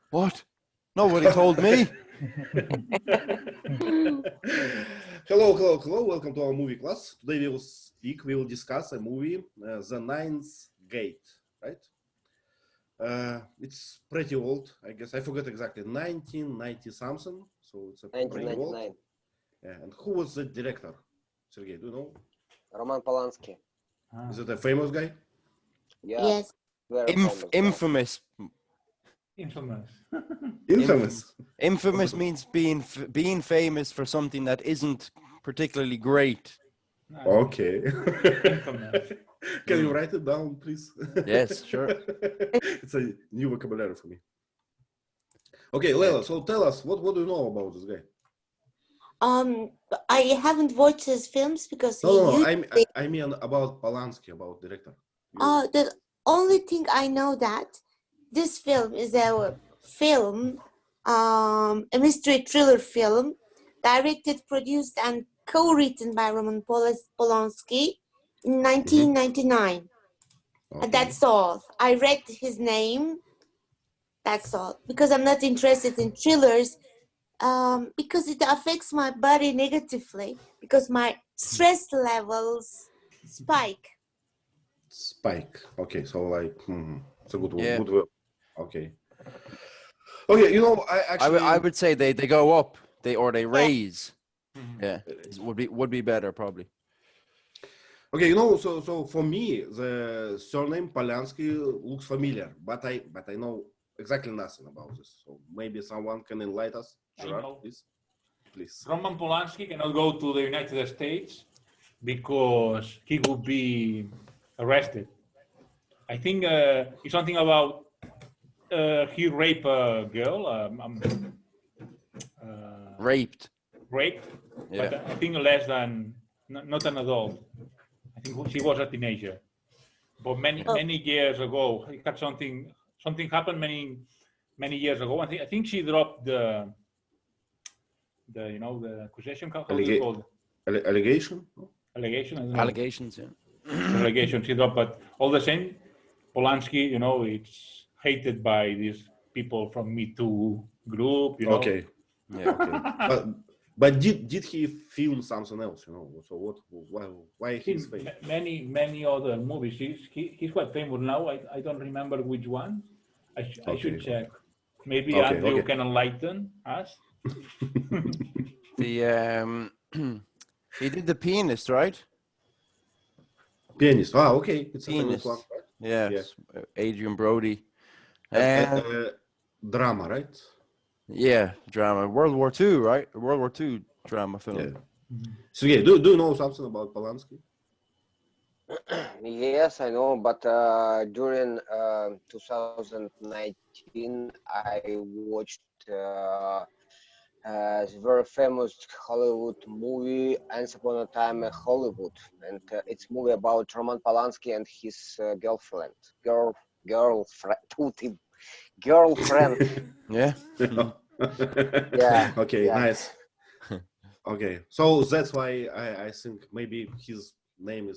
What? Nobody told me. Hello. Welcome to our movie class. Today we will discuss a movie, The Ninth Gate, right? It's pretty old, I guess. I forgot exactly, 1990 something. So it's a pretty old. 1999. Yeah. And who was the director? Sergey, do you know? Roman Polanski. Is it a famous guy? Yeah. Yes. Very famous guy. Infamous. Infamous. Infamous means being famous for something that isn't particularly great. Okay. Infamous. Can you write it down, please? Yes, sure. It's a new vocabulary for me. Okay, Leila, so tell us, what do you know about this guy? I haven't watched his films because No, I mean about Polanski, about director. The only thing I know that this film is a mystery thriller film, directed, produced, and co-written by Roman Polanski in 1999. Okay. And that's all. I read his name. That's all. Because I'm not interested in thrillers. Because it affects my body negatively. Because my stress levels spike. Okay, so like, it's a good word. Yeah. Good word. Okay. Okay, you know, I would say they go up, they raise. Yeah, would be better probably. Okay, you know, so for me, the surname Polanski looks familiar, but I know exactly nothing about this. So maybe someone can enlighten us. Gerard, please. Roman Polanski cannot go to the United States because he would be arrested. I think it's something about he raped a girl. Raped. Yeah. But I think less than, not an adult. I think she was a teenager. But many years ago, he had something happened many years ago. I think she dropped the accusation. How do you call it? Allegation? Allegation. I don't know. Allegations, yeah. Allegation she dropped, but all the same, Polanski, it's hated by these people from Me Too group. Okay. Yeah. Okay. But did he film something else? So why he's famous? Many other movies. He's quite famous now. I don't remember which one. I should check. Maybe Andrew can enlighten us. He did The Pianist, right? Pianist. Okay. It's Pianist. a famous one, right? Yes. Yeah. Adrian Brody. Drama, right? Yeah, drama. World War II, right? World War II drama film. Yeah. So yeah, do you know something about Polanski? Yes, I know, but during 2019, I watched a very famous Hollywood movie, Once Upon a Time in Hollywood, and it's a movie about Roman Polanski and his girlfriend. Yeah. Yeah. Okay, yeah. Nice. Okay, so that's why I think maybe his name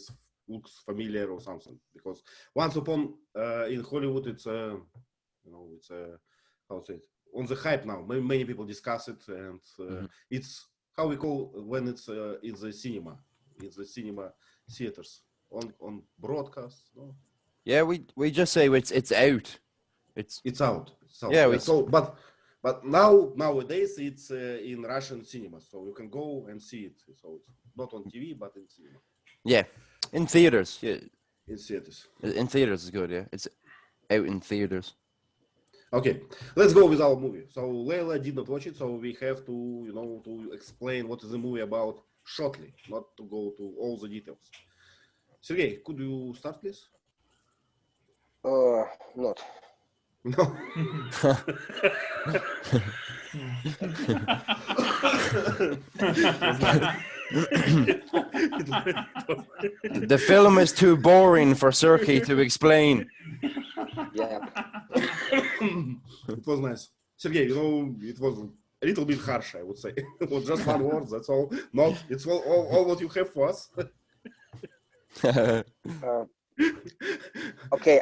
looks familiar or something, because Once Upon in Hollywood, it's it's how to say it, on the hype now. Many people discuss it, and it's how we call when it's in the cinema theaters on broadcast. No? Yeah, we just say it's out. It's out. Yeah, but nowadays it's in Russian cinemas, so you can go and see it. So it's not on TV, but in cinema. Yeah, in theaters. Yeah, in theaters. In theaters is good. Yeah, it's out in theaters. Okay, let's go with our movie. So Leila did not watch it, so we have to to explain what is the movie about shortly, not to go to all the details. Sergey, could you start, please? Not. No. The film is too boring for Sergey to explain. Yeah. It was nice. Sergey, it was a little bit harsh, I would say. It was just one word, that's all. It's all what you have for us. Okay,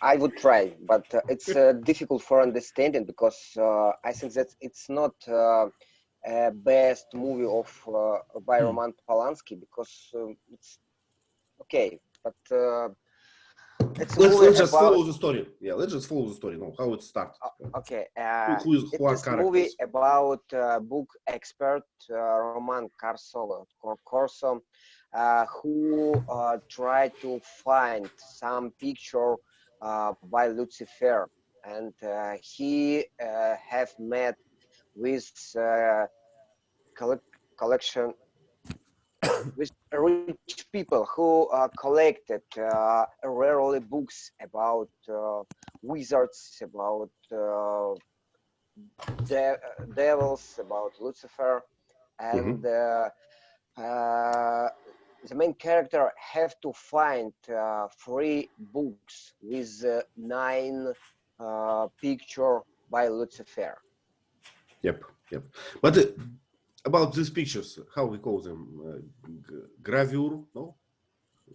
I would try, but it's difficult for understanding because I think that it's not a best movie of by Roman Polanski because it's okay, but it's a Let's movie just about follow the story. Yeah, let's just follow the story. No, how it started. okay. Who are It's a movie characters? about book expert Roman Corso, who tried to find some picture by Lucifer, and he have met with collection with rich people who collected rarely books about wizards, about devils, about Lucifer, and the main character have to find 3 books with 9 picture by Lucifer. Yep. But about these pictures, how we call them? Gravure? No.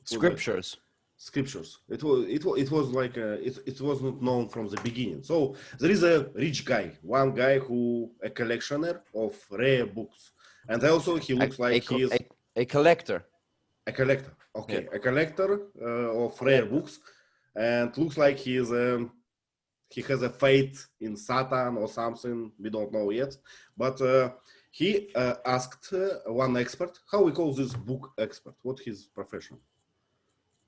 Scriptures. Scriptures. It was like it was not known from the beginning. So there is a rich guy, one guy who a collectioner of rare books, and also he looks like he is a collector. a collector. Okay, a collector of rare books, and looks like he is he has a faith in Satan or something. We don't know yet, but he asked one expert. How we call this book expert? What his profession?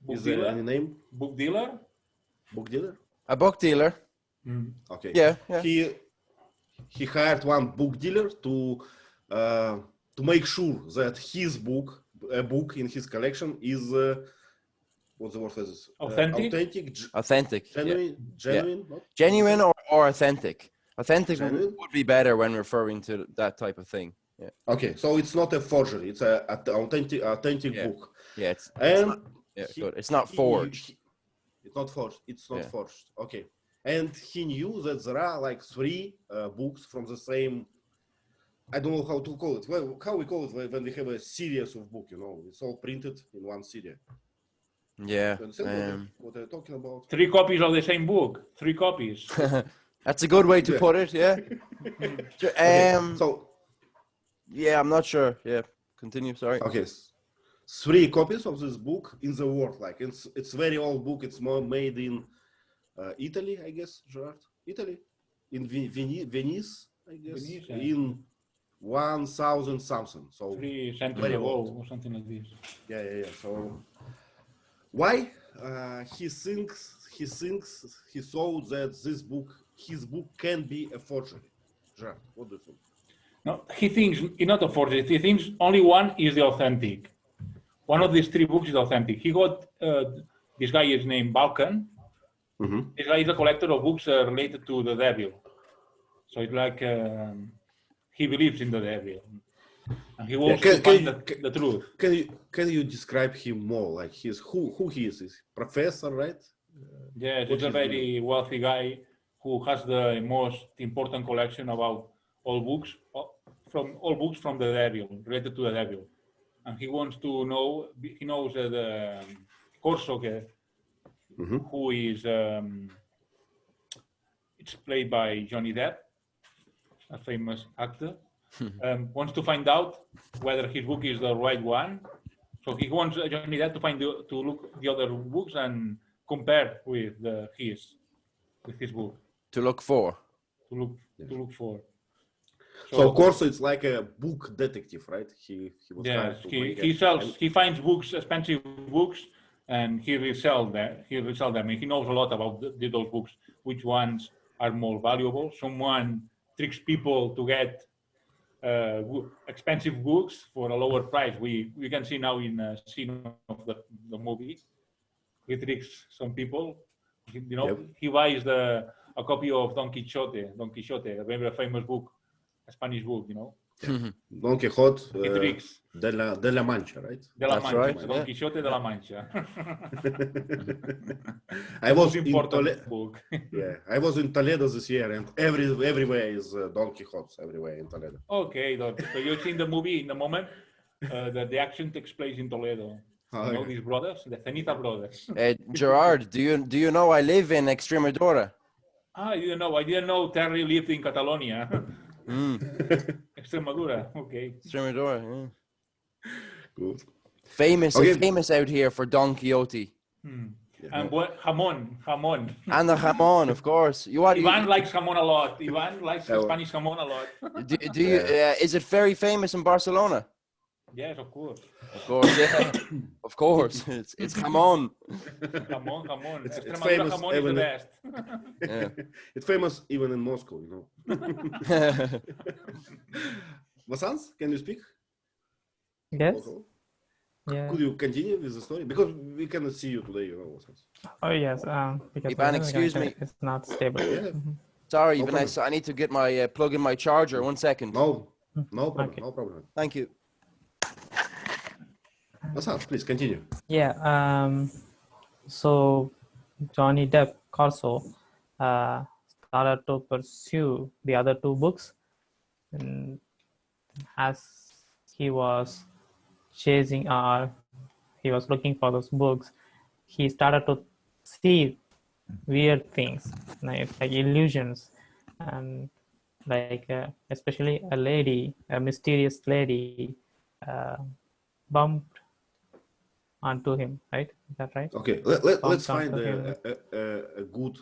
Book Is dealer? there any name? Book dealer? Book dealer? A book dealer. Okay. Yeah. He hired one book dealer to make sure that his book, a book in his collection, is what's the word for this? Authentic? Authentic. Genuine, not? Genuine or authentic. Authentic Genuine? would be better when referring to that type of thing. Yeah. Okay, so it's not a forgery; it's a authentic book. Yeah. It's And good. It's not forged. It's not forged. It's not Yeah. forged. Okay. And he knew that there are like 3 books from the same. I don't know how to call it. Well, how we call it when we have a series of books. You know, it's all printed in one series. Yeah. You understand what I'm talking about? 3 copies of the same book. 3 copies. That's a good way to put it. Yeah. Okay, so Yeah, I'm not sure. Yeah. Continue. Sorry. okay, 3 copies of this book in the world. Like it's very old book. It's more made in Italy, I guess. Gerard, Italy, in Venice, I guess, Venice, yeah. in 1000 something. So 3 centuries very ago old. or something like this. Yeah. So why he thinks he saw that his book can be a forgery? Gerard, what do you think? No, he thinks it's not a forgery. He thinks only one is the authentic. One of these 3 books is authentic. He got this guy is named Balkan. This guy is a collector of books related to the devil. So it's like he believes in the devil, and he wants to find the truth. Can you describe him more? Like who he is? Is professor, right? Yeah, he's a very wealthy guy who has the most important collection about all books from the devil, related to the devil. And he wants to know, he knows the Corso, who is, it's played by Johnny Depp, a famous actor, wants to find out whether his book is the right one. So he wants Johnny Depp to look the other books and compare with his book. To look for. To look for. So Corso is like a book detective, right? He was yes, trying to he finds books, expensive books, and he resells them. And he knows a lot about those books, which ones are more valuable. Someone tricks people to get expensive books for a lower price. We can see now in a scene of the movie. He tricks some people. He buys a copy of Don Quixote, a very famous book, a Spanish book, Don Quixote de la Mancha, right? De la That's Mancha, right, Don yeah. Quixote de la Mancha. I was in important book. Yeah, I was in Toledo this year, and everywhere is Don Quixote. Everywhere in Toledo. Okay, so you've seen the movie in the moment that the action takes place in Toledo. Oh, You know yeah. these brothers, the Zenita brothers. Gerard, do you know I live in Extremadura? Ah, you know, I didn't know Terry lived in Catalonia. Mm, Extremadura, okay. Extremadura. Yeah. Good. Famous, Okay. famous out here for Don Quixote. And what, jamon. And the jamon, of course. Ivan likes jamon a lot. Ivan likes Yeah, well. Spanish jamon a lot. Do you? Is it very famous in Barcelona? Yes, of course. Of course, yeah. Of course, it's jamon. Jamon. It's Extremadura famous jamon is the even- best. Yeah. It's famous even in Moscow, you know. Vasanth, can you speak? Yes. Also? Yeah. Could you continue with the story? Because we cannot see you today, you know, Vasanth. Oh yes. Because Ivan, the excuse connection me. is not stable. Yeah. Mhm. Sorry, No Vanessa. I need to get my plug in my charger. 1 second. No problem, Okay. no problem. Thank you. Vasanth, please continue. Yeah. So Johnny Depp also started to pursue the other two books, and as he was chasing he was looking for those books, he started to see weird things like illusions, and like especially a mysterious lady bumped onto him, right? Is that right? Okay, let's Bumped find onto him. a good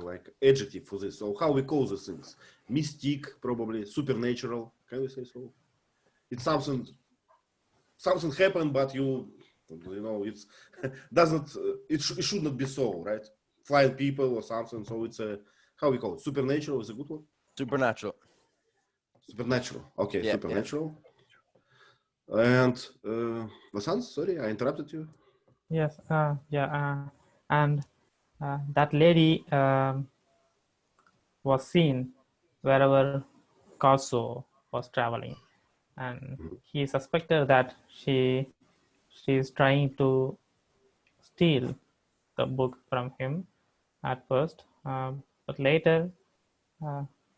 like adjective for this. So how we call these things? Mystic, probably supernatural. Can we say so? It's something happened, but you know it's doesn't it should not be so, right? Flying people or something. So it's a how we call it? Supernatural is a good one. Supernatural. Supernatural. Okay, Yeah, supernatural. And Vasanth, sorry, I interrupted you. Yes. And that lady was seen wherever Corso was traveling, and he suspected that she is trying to steal the book from him at first, but later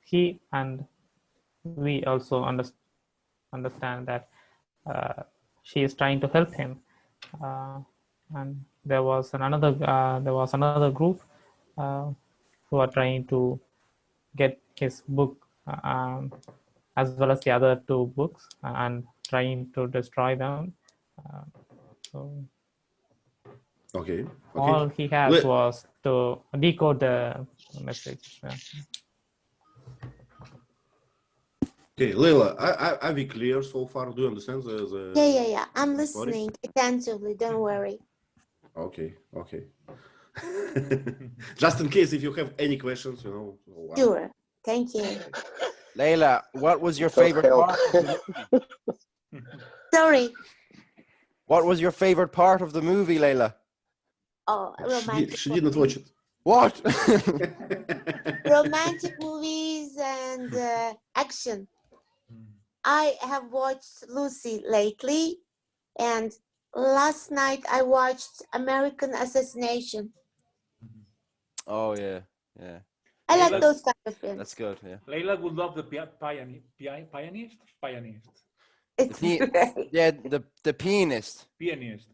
he and we also understand that she is trying to help him, and there was another group who are trying to get his book as well as the other two books and trying to destroy them. So Okay. all he has Let- was to decode the message. Okay, Leila, are we clear so far? Do you understand the Yeah. I'm the story? listening attentively. Don't worry. Okay. Just in case if you have any questions, you know. so, Sure. Thank you. Leila, what was your So favorite help. part? Of the movie? Sorry. What was your favorite part of the movie, Leila? Oh, romantic. She didn't watch it. What? Romantic movies and action. I have watched Lucy lately, and last night I watched American Assassination. Oh yeah. I like Leila- those kind of films. That's good. Yeah. Leila would love the pianist. It's Pi- great. Yeah, the pianist. Pianist.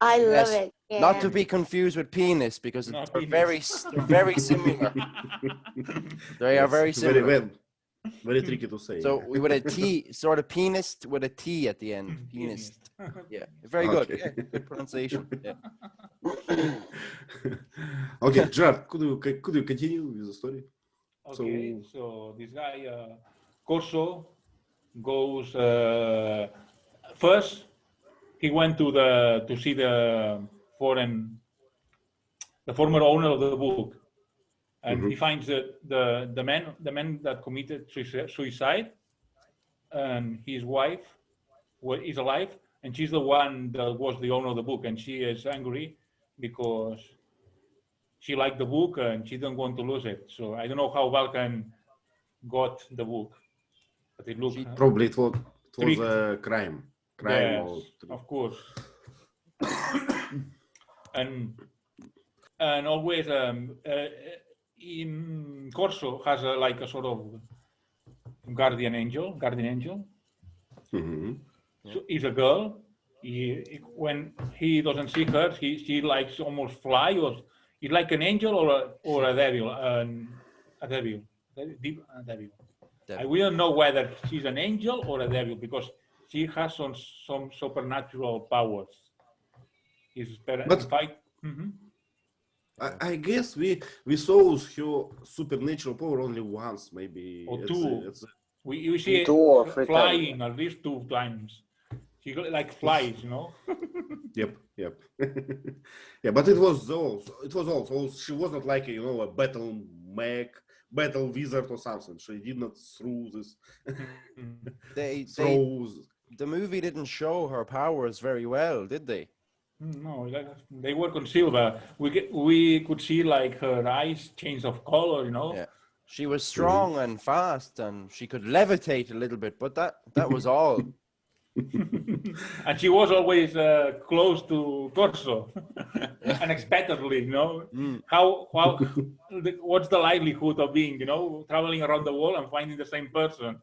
I love Yes. it. Yeah. Not to be confused with penis because No, they're very similar. They are Yes, very similar. Very tricky to say. So yeah. we with a T, sort of pianist with a T at the end. Pianist. Yeah, very good. Okay. Yeah, good pronunciation. Yeah. Okay, Gerard, could you continue with the story? Okay, so this guy, Corso, goes first. He went to see the former owner of the book, and he finds the man that committed suicide, and his wife is alive, and she's the one that was the owner of the book, and she is angry because she liked the book and she didn't want to lose it. So I don't know how Balkan got the book, but it looked Probably it was Tricked. a crime. yes, Or of course. and always in Corso has like a sort of guardian angel. Mhm. So is a girl, when he doesn't see her, she likes almost fly, or is like an angel or a devil, a devil. Devil. We don't know whether she's an angel or a devil because she has some supernatural powers. But- I guess we saw her supernatural power only once, maybe. Or It's- two. it's- We see 2 or 3 flying at least 2 times. She like flies, you know. Yep. Yeah, but it was also she was not like a battle mech, battle wizard or something. She did not throw this throws. The movie didn't show her powers very well, did they? No, they were concealed, but we could see like her eyes change of color, you know. Yeah. She was strong and fast, and she could levitate a little bit, but that was all. And she was always close to torso, unexpectedly, you know. How what's the likelihood of being, traveling around the world and finding the same person?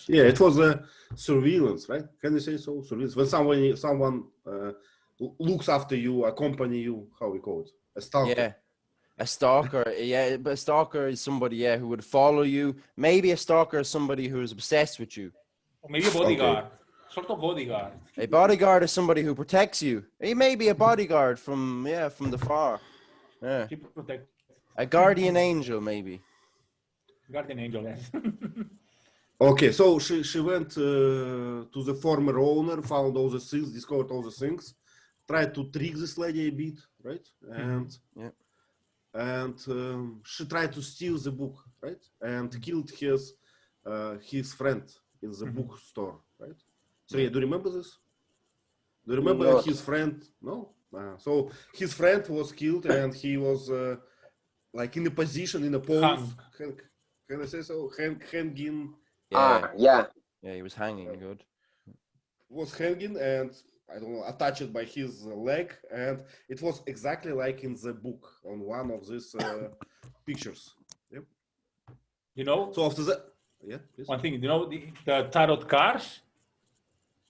Yeah, it was a surveillance, right? Can you say so? Surveillance. When someone looks after you, accompany you, how we call it? A stalker. Yeah. A stalker, yeah, but a stalker is somebody, who would follow you. Maybe a stalker is somebody who is obsessed with you. Or maybe a bodyguard, sort of bodyguard. A bodyguard is somebody who protects you. He may be a bodyguard from the far. Yeah. She protect. A guardian angel, maybe. Guardian angel, yes. Okay, so she went to the former owner, found all the things, discovered all the things, tried to trick this lady a bit, right? And she tried to steal the book, right? And killed his friend in the bookstore, right? So yeah, do you remember this? Do you remember his friend? No. So his friend was killed, and he was like in a position, in a pose. Can I say so? Hanging. Yeah. Yeah, he was hanging. Good. Was hanging and I don't know, attached by his leg, and it was exactly like in the book on one of these pictures. Yep. So after that, please. One thing, the tarot cards.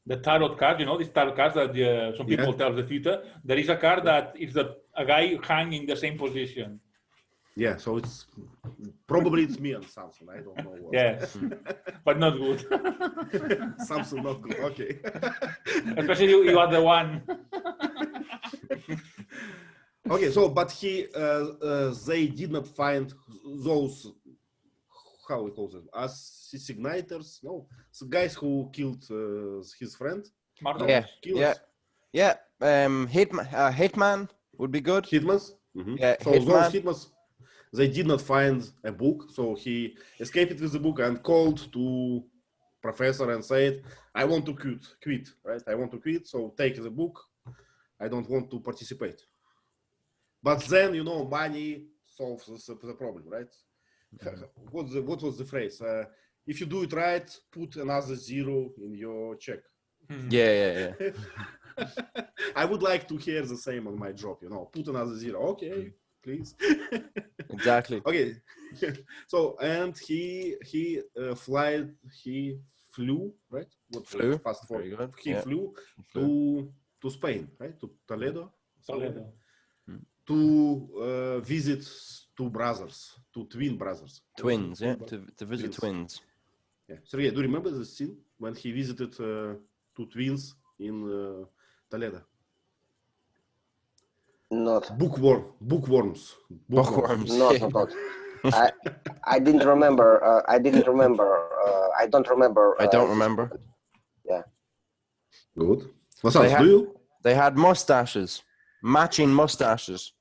The tarot card, these tarot cards that some people tell the future. There is a card that is a guy hanging in the same position. Yeah, so it's probably me and something. I don't know what. Yes, but not good. Something not good. Okay. Especially you are the one. Okay, so but they did not find those, how we call them, assignators? No, so guys who killed his friend. Hitman would be good. Hitmans. Yeah, so those hitmans. They did not find a book, so he escaped with the book and called to professor and said, I want to quit, right? I want to quit, so take the book. I don't want to participate. But then, money solves the problem, right? What was the phrase? If you do it right, put another 0 in your check. Yeah. I would like to hear the same on my job, put another 0. Okay. Please. Exactly. Okay. So and he flew, right? Flew. Fast forward. Very good. He flew to Spain, right? To Toledo. To visit two twin brothers. Twins, yeah. To visit twins. Yeah. So yeah, do you remember the scene when he visited two twins in Toledo? Not. Bookworms. Not. I didn't remember. I don't remember. I don't remember. Yeah. Good. What else do you? They had mustaches, matching mustaches.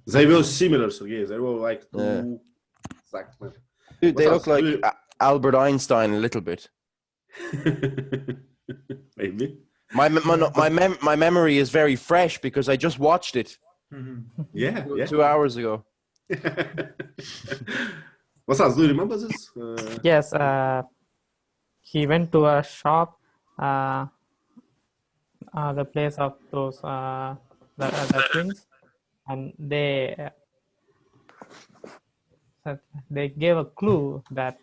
They were similar, Sergey. They were like two. Exactly. Dude, they look like Albert Einstein a little bit. Maybe. My memory is very fresh because I just watched it. Yeah. 2 hours ago. Vasanth, do you remember this? Yes. He went to a shop, the place of those the twins, and they gave a clue that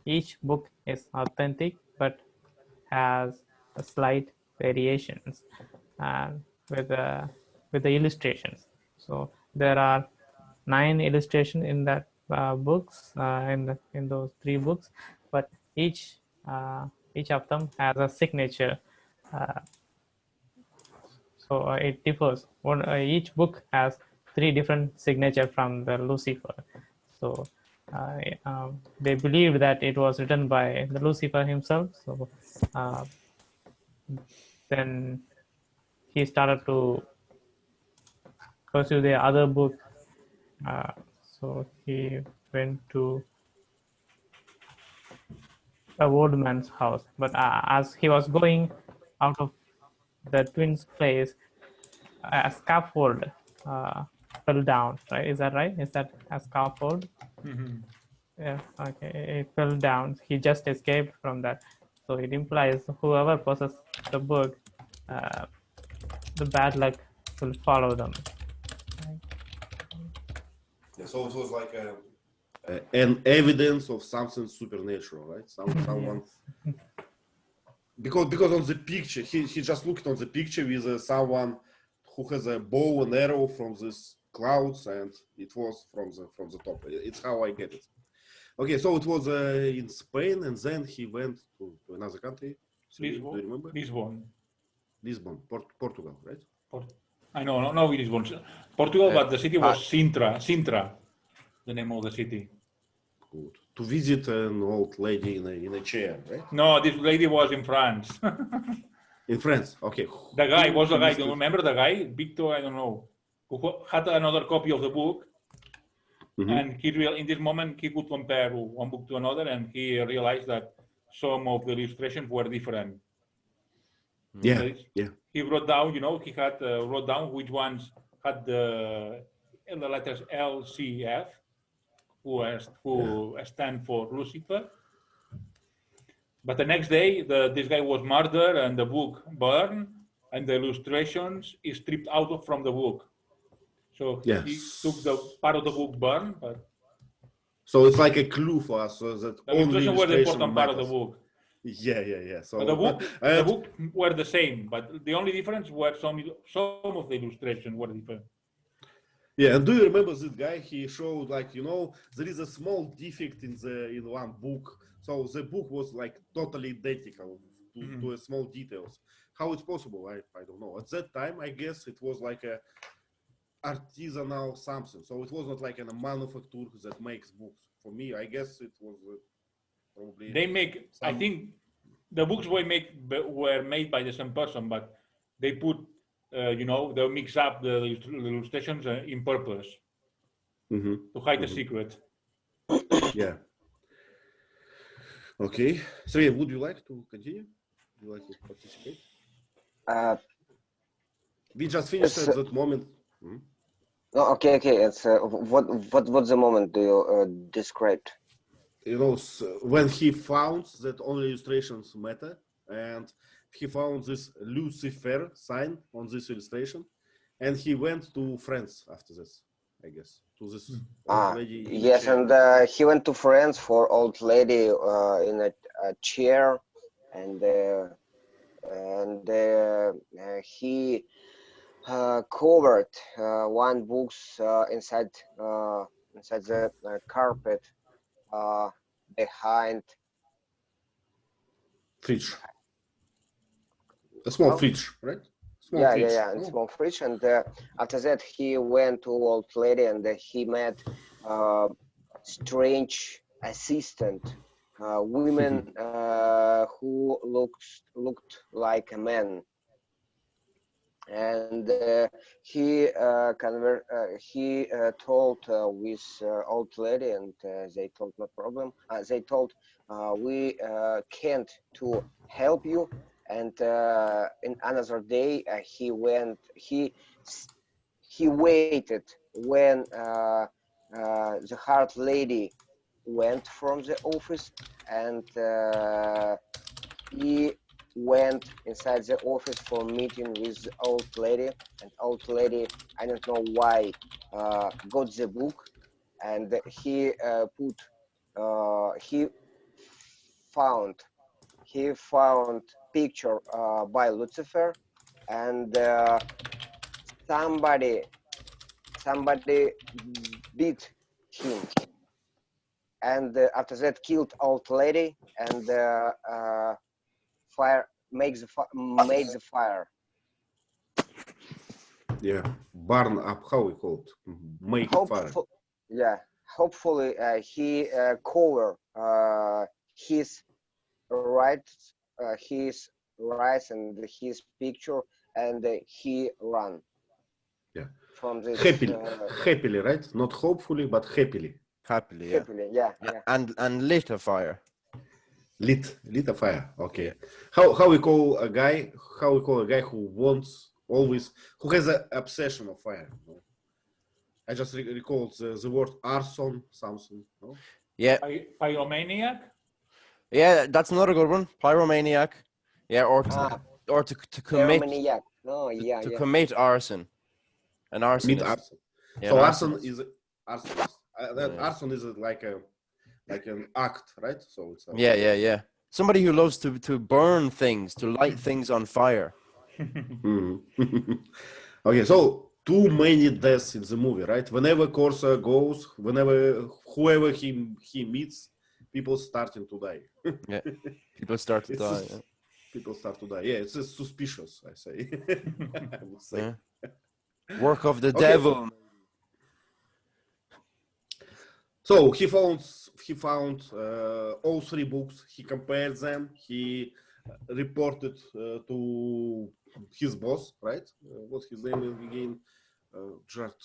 each book is authentic, but has slight variations and with the illustrations. So there are 9 illustrations in that books in those 3 books, but each of them has a signature. So it differs. Each book has 3 different signature from the Lucifer. So they believed that it was written by the Lucifer himself. So then he started to pursue the other book. So he went to a old man's house. But as he was going out of the twins' place, a scaffold fell down. Right? Is that right? Is that a scaffold? Mhm. Yeah. Okay. It fell down. He just escaped from that. So it implies whoever possesses the book, the bad luck will follow them. Yeah, so it was like an evidence of something supernatural, right? Someone because on the picture he just looked on the picture with someone who has a bow and arrow from these clouds, and it was from the top. It's how I get it. Okay, so it was in Spain, and then he went to another country. So do you remember? Lisbon, Portugal, right? I know, no Lisbon, Portugal, but the city was Sintra, the name of the city. Good. To visit an old lady in a chair, right? No, this lady was in France. In France, okay. The guy was the guy. Do you remember the guy, Victor? I don't know, who had another copy of the book, and he in this moment he could compare one book to another, and he realized that some of the illustrations were different. Yeah, So he wrote down, he had wrote down which ones had the letters LCF, who stand for Lucifer. But the next day, this guy was murdered and the book burned, and the illustrations is stripped out from the book. So he took the part of the book burned, but so it's like a clue for us, so that the only illustration were the important part of the matters. book. Yeah. So But the book were the same, but the only difference were some of the illustrations were different. Yeah, and do you remember this guy? He showed like there is a small defect in one book. So the book was like totally identical to a small details. How it's possible? I don't know. At that time, I guess it was like a artisanal something. So it was not like a manufacturer that makes books. For me, I guess it was probably. They make. I think the books were made by the same person, but they put. They mix up the illustrations in purpose to hide the secret. Yeah. Okay. So yeah, would you like to continue? Would you like to participate? We just finished at that moment. No, okay. It's what the moment do you describe? When he found that only illustrations matter, and he found this Lucifer sign on this illustration, and he went to France after this, I guess, to this old lady. Yes, and he went to France for old lady in a chair, and he covered one books inside the carpet behind fridge. A small fridge, right? And small fridge. And after that, he went to old lady, and he met strange assistant, women who looked like a man. And he told with old lady, and they told no problem. They told we can't to help you. And in another day, he waited when the hard lady went from the office, and he went inside the office for meeting with the old lady. And old lady, I don't know why, got the book, and he he found picture by Lucifer, and somebody beat him, and after that killed old lady, and fire made the fire. Yeah, burn up. How we call it? Make fire. Yeah, hopefully he cover his rights, and his picture, and he run. Yeah. From this. Happily, right? Not hopefully, but happily. Happily, yeah. Happily, yeah. And lit a fire. Lit a fire. Okay. Yeah. How we call a guy? How we call a guy who wants always, who has an obsession of fire? No? I just recall the word arson, something. No? Yeah. Pyromaniac. Yeah, that's another good one. Pyromaniac. Yeah, or to commit. Pyromaniac. No, yeah, to commit arson. An arsonist. Commit arson. Yeah, so an arson arsonist. is arsonist. Arson is like an act, right? So it's yeah. Somebody who loves to burn things, to light things on fire. Okay, so too many deaths in the movie, right? Whenever Corsa goes, whenever whoever he meets, people starting to die. Yeah, people start to die. Yeah. People start to die. Yeah, it's suspicious, I say. I would say. Yeah. Work of the devil. So he found all three books. He compared them. He reported to his boss, right? What's his name again? What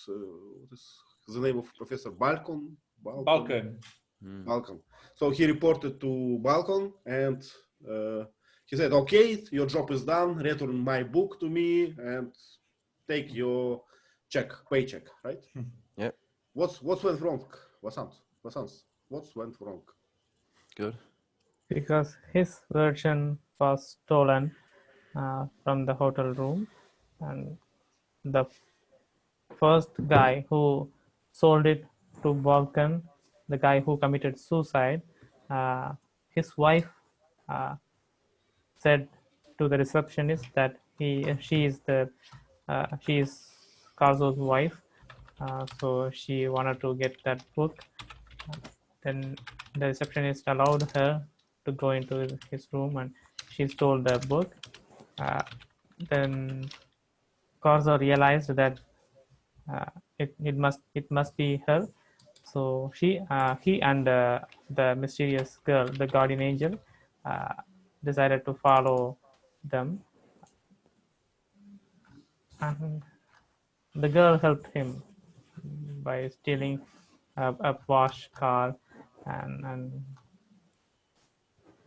is the name of Professor Balkan? Balkan. So he reported to Balkan, and he said, "Okay, your job is done. Return my book to me and take your paycheck, right?" Yeah. What went wrong, Vasanth? What went wrong? Good. Because his version was stolen from the hotel room, and the first guy who sold it to Balkan, the guy who committed suicide, his wife said to the receptionist that she is Carzo's wife, so she wanted to get that book. Then the receptionist allowed her to go into his room, and she stole the book. Then Carzo realized that it must be her. So he and the mysterious girl, the guardian angel, decided to follow them, and the girl helped him by stealing a Porsche car and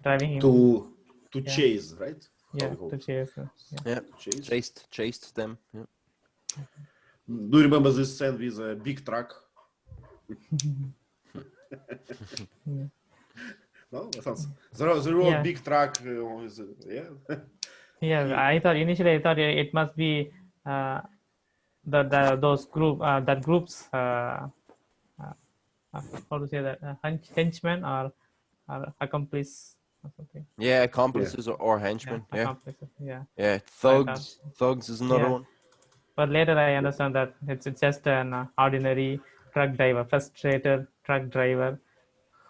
driving him to chase, right? Yeah, to chase. Yeah, chased them. Yeah. Do you remember this scene with a big truck? No, there was a big truck. Yeah, I thought initially it must be those groups. How to say that? Henchmen or accomplice or something. Yeah, accomplices or henchmen. Yeah. Accomplices. Yeah. Yeah, thugs. Thugs is another one. But later I understand that it's just an ordinary truck driver, frustrated truck driver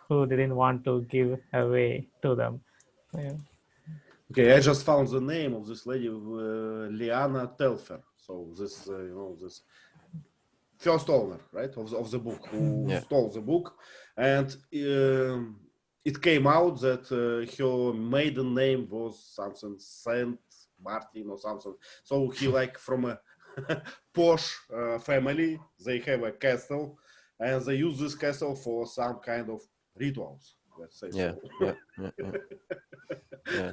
who didn't want to give away to them. Yeah. Okay, I just found the name of this lady, Liana Telfer. So this, this first owner, right, of the book, who stole the book, and it came out that her maiden name was something Saint Martin or something. So he from a posh family. They have a castle, and they use this castle for some kind of rituals. Let's say yeah. so. Yeah.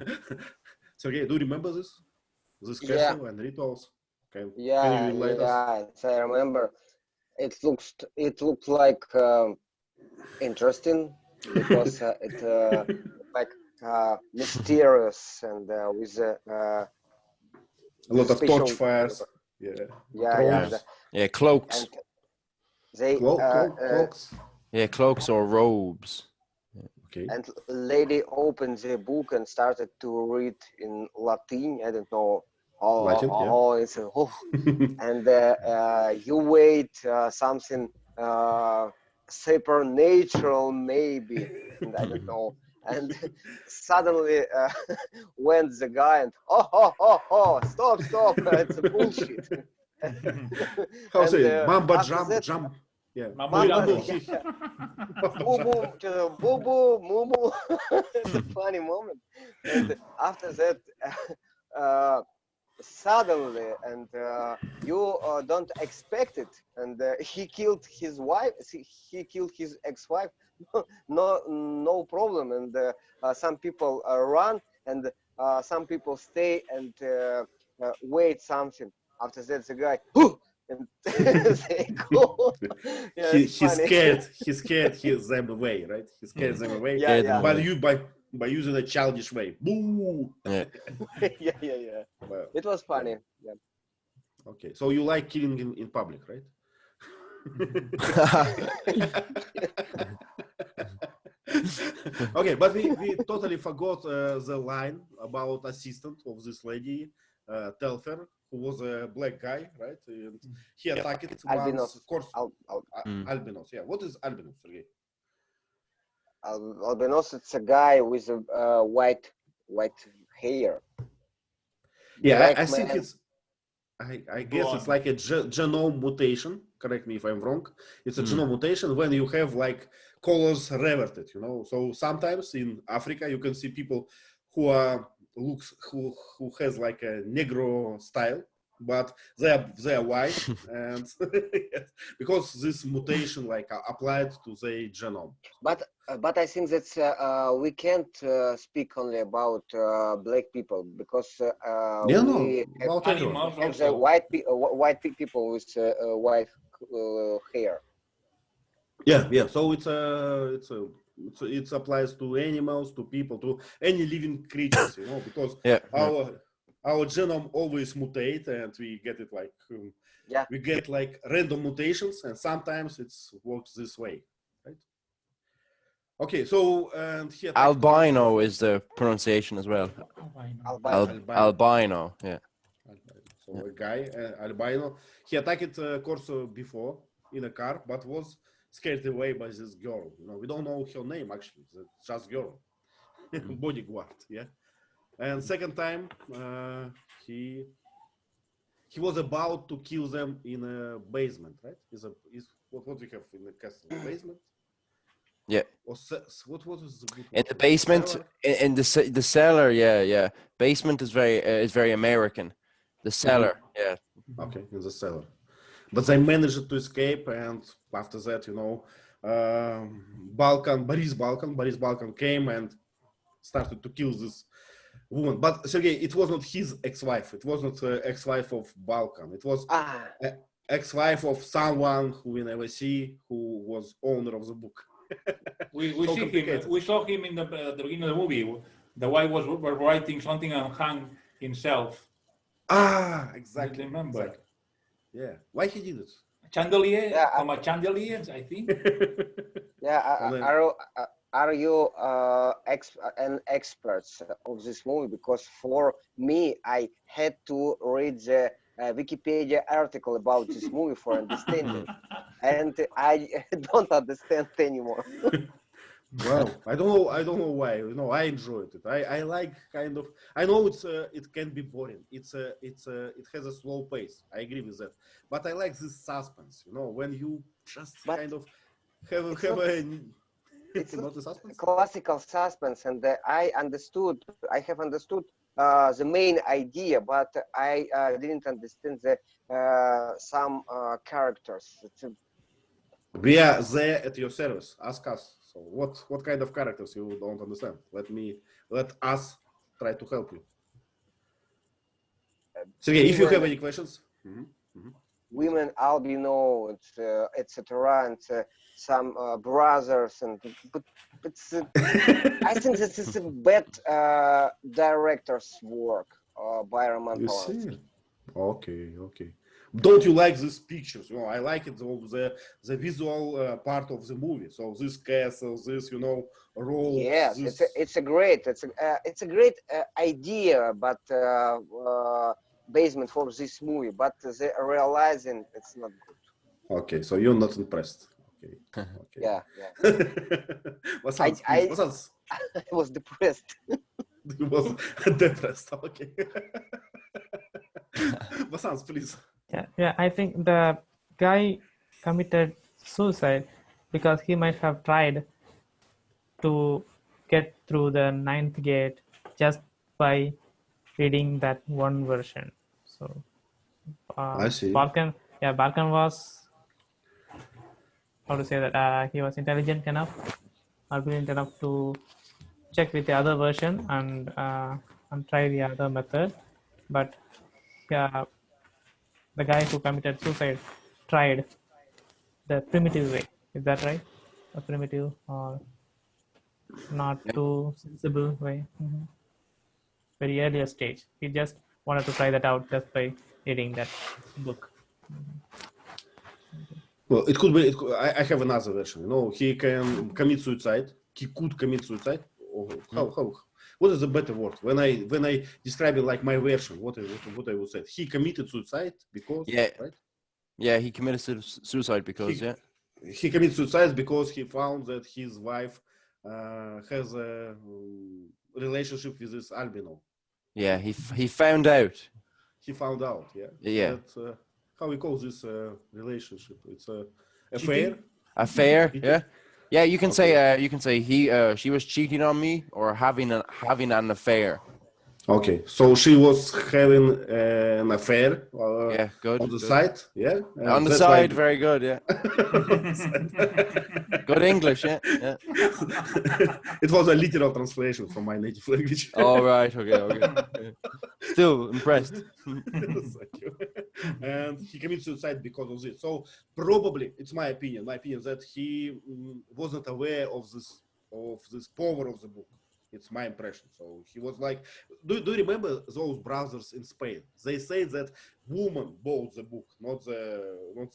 Sergey, do you remember this castle and rituals? Can you enlighten us? Yes, I remember. It looked like interesting because it like mysterious and with a lot of torch fires. Cloaks. And they cloaks. Yeah, cloaks or robes. Okay. And lady opened the book and started to read in Latin. I don't know. Latin, yeah. It's and you wait something supernatural maybe, and I don't know. And suddenly went the guy and stop, it's a bullshit. How And say Mamba after jump, that, jumb. Yeah. Mambo Mambo, Jumbo. boo boo, moo moo. It's a funny moment. And after that, uh, suddenly, and you don't expect it, and he killed his wife. He killed his ex-wife. No problem. And some people run, and some people stay and wait something. After that, the guy. And they go. Yeah, it's He funny. scared them away, right? He scared them away. Yeah, Scared yeah. them But away. you by using a childish way. Boo! Yeah. Yeah. Well, It was funny. Yeah. okay. So you like killing in public, right? Okay, but we totally forgot the line about assistant of this lady, Telfer, who was a black guy, right? And he attacked Albinos. once, of course, Mm. albinos. Yeah, what is albinos, Sergey? Albinos, it's a guy with a white hair. Yeah, Black I think man. it's. I guess it's like a genome mutation. Correct me if I'm wrong. It's a genome mutation when you have like colors reverted, you know. So sometimes in Africa you can see people who who has like a Negro style, but they are white, and yes, because this mutation like applied to the genome. But I think that we can't speak only about black people, because Yeah, no, we about everyone. Animals have the also. white people with white hair. Yeah. So it applies to animals, to people, to any living creatures, you know, because Yeah. our genome always mutate, and we get it like Yeah. we get like random mutations, and sometimes it works this way, right? Okay, so and here Albino is the pronunciation as well. Albino. Albino. Yeah. So a guy, albino, he attacked Corso before in a car, but was scared away by this girl. You know, we don't know her name actually. It's just girl, bodyguard. Yeah. And second time, he was about to kill them in a basement, right? Is what we have in the castle basement? Yeah. Or what was the good In word? the basement, Cellar? in the cellar. Yeah. Basement is very American. The cellar. Yeah. Okay, in the cellar. But they managed to escape, and after that, you know, Boris Balkan came and started to kill this woman. But Sergey, it was not his ex-wife. It was not ex-wife of Balkan. It was ex-wife of someone who we never see, who was owner of the book. We So see him. complicated. We saw him in the beginning of the movie. The wife was writing something and hung himself. Exactly. I remember. Exactly. Yeah. Why he did it? Chandelier, Yeah, from a chandelier, I think. Yeah. And then- Are you an expert of this movie? Because for me, I had to read the Wikipedia article about this movie for understanding, and I don't understand anymore. Well, I don't know why. You know, I enjoyed it. I like kind of. I know it can be boring. It has a slow pace. I agree with that. But I like this suspense. You know, when you just But kind of have it's not a suspense. classical suspense, and I have understood the main idea, but I didn't understand the some characters. We are there at your service. Ask us. So what kind of characters you don't understand? Let us try to help you. Sergey, if you have any questions. Women, albino, etc., and some brothers, and but I think this is a bad director's work by Roman You Polanski. see? Okay. don't you like these pictures? You know, I like it of the visual part of the movie. So this castle, this, you know, ropes. Yes, this... it's a great idea, but basement for this movie. But the realizing it's not good. Okay, so you're not impressed. Okay. Okay. Yeah. Vasanth, I Vasanth. I was depressed. You was depressed. Okay. Vasanth, please. Yeah, I think the guy committed suicide because he might have tried to get through the ninth gate just by reading that one version. So I see. Balkan was, how to say that, he was intelligent enough or brilliant enough to check with the other version and try the other method. But the guy who committed suicide tried the primitive way. Is that right? A primitive or not too sensible way. Very earlier stage. He just wanted to try that out just by reading that book. Well, it could be. I have another version. You know, he can commit suicide. He could commit suicide. Or how? What is the better word? When I describe it like my version, what I would say? He committed suicide because right? Yeah, he committed suicide because he committed suicide because he found that his wife has a relationship with this albino. Yeah, he found out. He found out. Yeah. That, how we call this relationship? It's a affair. Affair. Yeah. Yeah, you can say she was cheating on me or having an affair. Okay, so she was having an affair. Yeah, good. On the side, yeah. On the side, very good. Yeah. Good English, yeah. It was a literal translation from my native language. All right. Okay. Still impressed. Thank you. And he committed suicide because of this. So probably, it's my opinion that he wasn't aware of this power of the book. It's my impression. So he was like, do you remember those brothers in Spain? They say that woman bought the book, not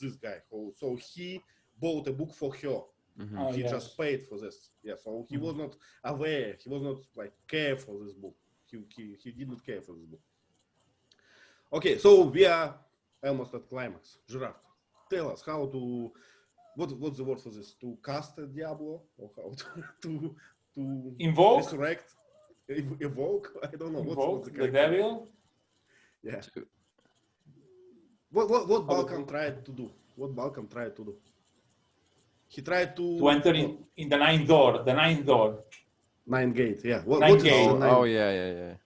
this guy. So he bought a book for her. Mm-hmm. He just paid for this. Yeah. So he was not aware. He was not like care for this book. He did not care for this book. Okay. So we are almost at climax. Giraffe, tell us how to. What's the word for this? To cast a Diablo or how to invoke, resurrect, evoke. I don't know. Invoke what's the devil. Yeah. What Balkan tried to do? He tried to enter in the ninth door. The ninth door. Ninth gate. Yeah. Ninth gate. Oh yeah.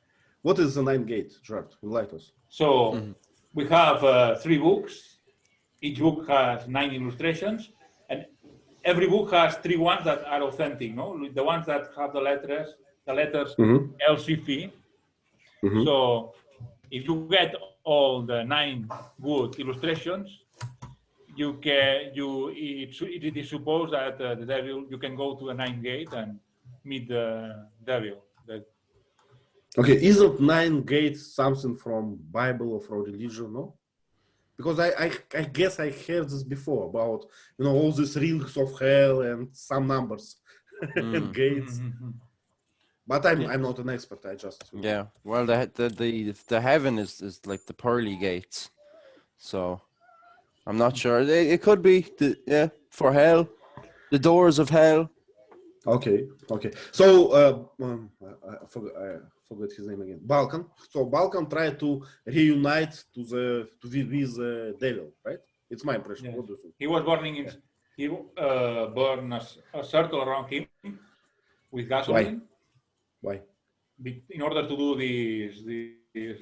What is the ninth gate, Gerard? Enlighten us. So we have 3 books. Each book has 9 illustrations, and every book has 3 ones that are authentic. No, the ones that have the letters LCP. So if you get all the 9 good illustrations, it is supposed that the devil, you can go to a 9th gate and meet the devil. Okay, isn't 9 gates something from Bible or from religion? No, because I guess I heard this before about all these rings of hell and some numbers and gates. But I'm not an expert. I just Well, the heaven is like the pearly gates, so I'm not sure. It could be for hell, the doors of hell. Okay. So I forgot his name again. Balkan. So Balkan tried to reunite with the devil, right? It's my impression. Yes. What do you think? He was burning. He burned a circle around him with gasoline. Why? In order to do this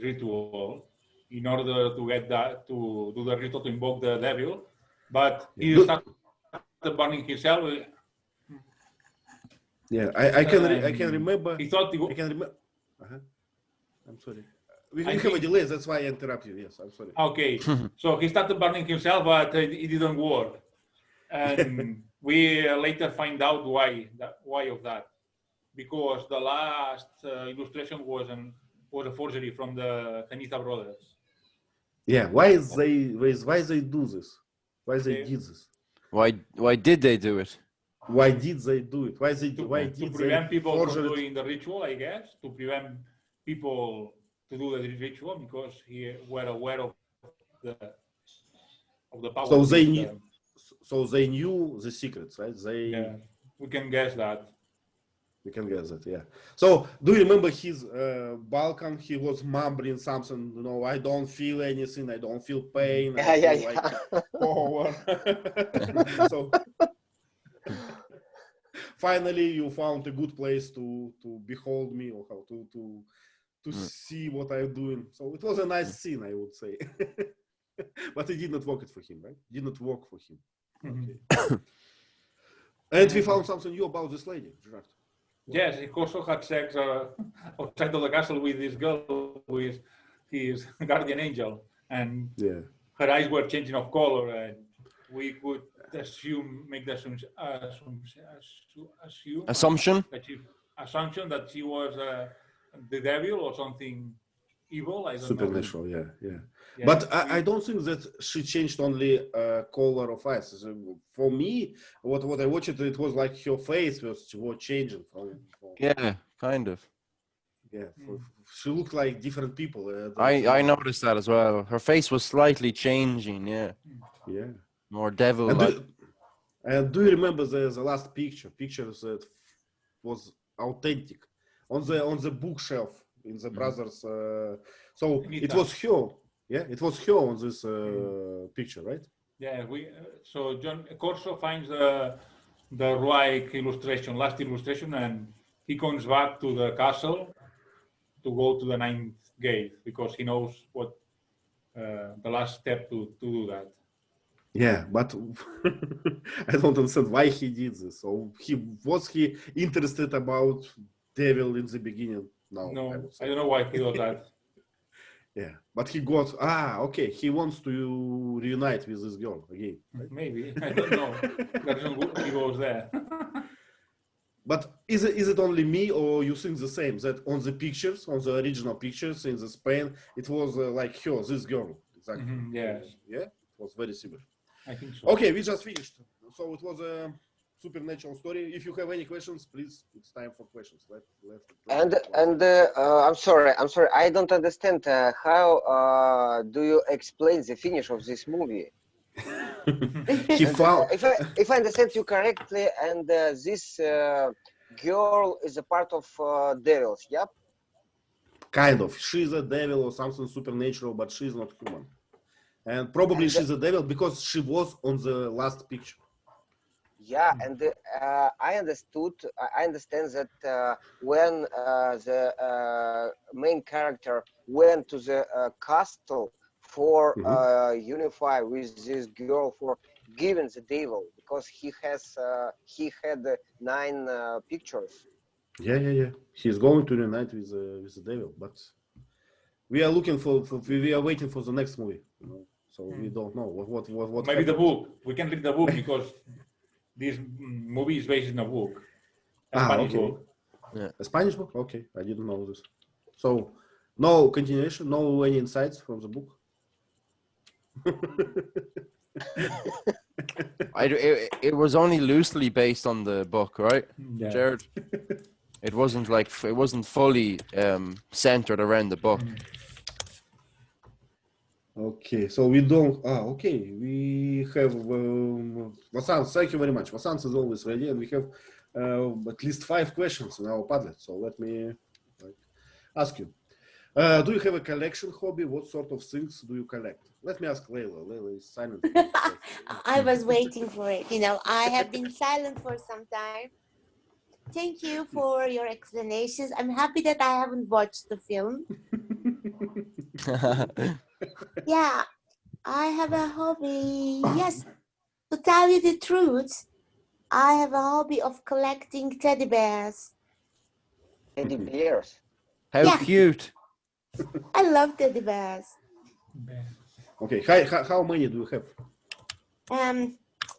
ritual, in order to get that to do the ritual to invoke the devil, but he started burning himself. Yeah, I can remember. He thought I can remember. I'm sorry. We have a delay. That's why I interrupt you. Yes, I'm sorry. Okay, so he started burning himself, but it didn't work, and we later find out why of that, because the last illustration was a forgery from the Canita brothers. Yeah, why they do this? Why they did this? Why did they do it? Why did they do it? Why To did they prevent people from forge it? doing the ritual, I guess, to prevent people to do the ritual because he were aware of the power. So of they this, knew. So they knew the secrets, right? yeah, we can guess that. We can guess that, yeah. So do you remember his Balkan? He was mumbling something. You know, I don't feel anything. I don't feel pain. I Yeah, feel like power. So finally, you found a good place to behold me, or how to see what I'm doing. So it was a nice scene, I would say. But it did not work for him, right? Did not work for him. Okay. And we found something new about this lady, Gerard. Yes, he also had sex outside of the castle with this girl, with his guardian angel, and her eyes were changing of color, and we could make the Assumption that she was the devil or something evil. I don't Supernatural, know. yeah. But I don't think that she changed only color of eyes. So for me, what I watched, it was like her face was changing from yeah, kind of. Yeah, she looked like different people. I noticed that as well. Her face was slightly changing. Yeah. More devil-like. And do you remember the last picture that was authentic on the bookshelf in the brothers? So it was her. Yeah, it was her on this picture, right? Yeah, so John Corso finds the Ruaik illustration, last illustration, and he comes back to the castle to go to the ninth gate because he knows what the last step to do that. Yeah, but I don't understand why he did this. So was he interested about devil in the beginning? No, I don't know why he does that. Yeah, but he got okay. He wants to reunite with this girl again. Right? Maybe I don't know. That's not he goes there. But is it only me, or you think the same? That on the pictures, on the original pictures in the Spain, it was like her, this girl, exactly. Yes. Yeah, it was very similar. I think so. Okay, we just finished. So it was a supernatural story. If you have any questions, please, it's time for questions. I'm sorry, I don't understand how do you explain the finish of this movie? He found. If I understand you correctly, and this girl is a part of devils, yep? Kind of. She's a devil or something supernatural, but she's not human. And probably she's a devil because she was on the last picture. Yeah, and I understand that when the main character went to the castle for unify with this girl for giving the devil, because he had 9 pictures. Yeah. He's going to reunite with the devil, but we are looking we are waiting for the next movie. You know? So we don't know what maybe happens. the book. We can read the book because this movie is based in a book. A Spanish book. Yeah. A Spanish book? Okay, I didn't know this. So no continuation, no any insights from the book. It was only loosely based on the book, right, Jared? It wasn't fully centered around the book. Okay, so we don't. Okay, we have Vasanth. Thank you very much. Vasanth is always ready, and we have at least 5 questions in our Padlet. So let me ask you: do you have a collection hobby? What sort of things do you collect? Let me ask Layla. Layla is silent. I was waiting for it. I have been silent for some time. Thank you for your explanations. I'm happy that I haven't watched the film. Yeah, I have a hobby. Yes, to tell you the truth, I have a hobby of collecting teddy bears. Teddy bears? How cute. I love teddy bears. Okay, how many do you have?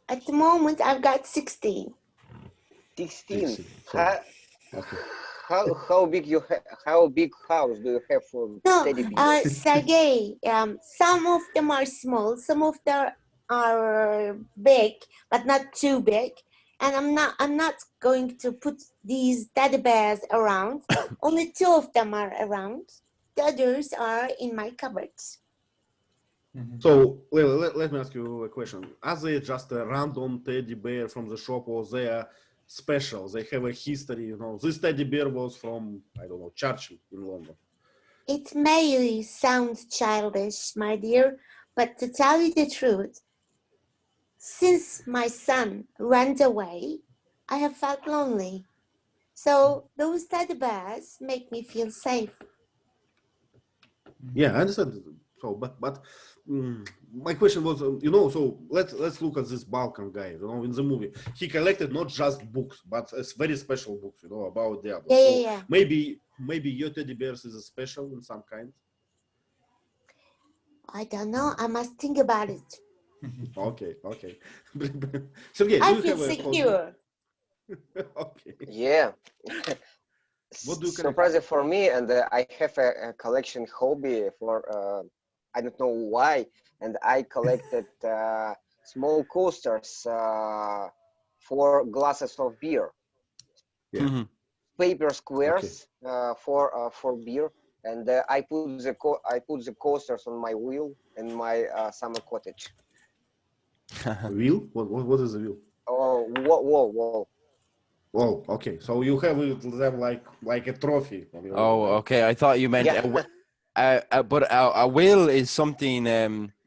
At the moment, I've got 16. 16. Okay. how big house do you have for No, teddy bears? Sergey, some of them are small, some of them are big, but not too big. And I'm not going to put these teddy bears around. Only two of them are around. The others are in my cupboards. So let me ask you a question. Are they just a random teddy bear from the shop, or they are special? They have a history, you know. This teddy bear was from, I don't know, Churchill in London. It may sound childish, my dear, but to tell you the truth, since my son ran away, I have felt lonely. So those teddy bears make me feel safe. Yeah, I understand. So, but my question was, you know, so let's look at this Balkan guy. You know, in the movie, he collected not just books, but very special books, you know, about Diablo. Yeah, So yeah, yeah. maybe your teddy bears is a special in some kind. I don't know. I must think about it. Okay. Sergey, do I you feel have a hobby? secure. Okay. Yeah. What do you collect? Surprising for me, and I have a collection hobby for I don't know why, and I collected small coasters for glasses of beer, Yeah. paper squares for beer, and I put the coasters on my wheel in my summer cottage. Wheel? What is a wheel? Oh, whoa. Oh, okay. So you have them like a trophy. On your Oh, wall, right? okay. I thought you meant Yeah. but a will is something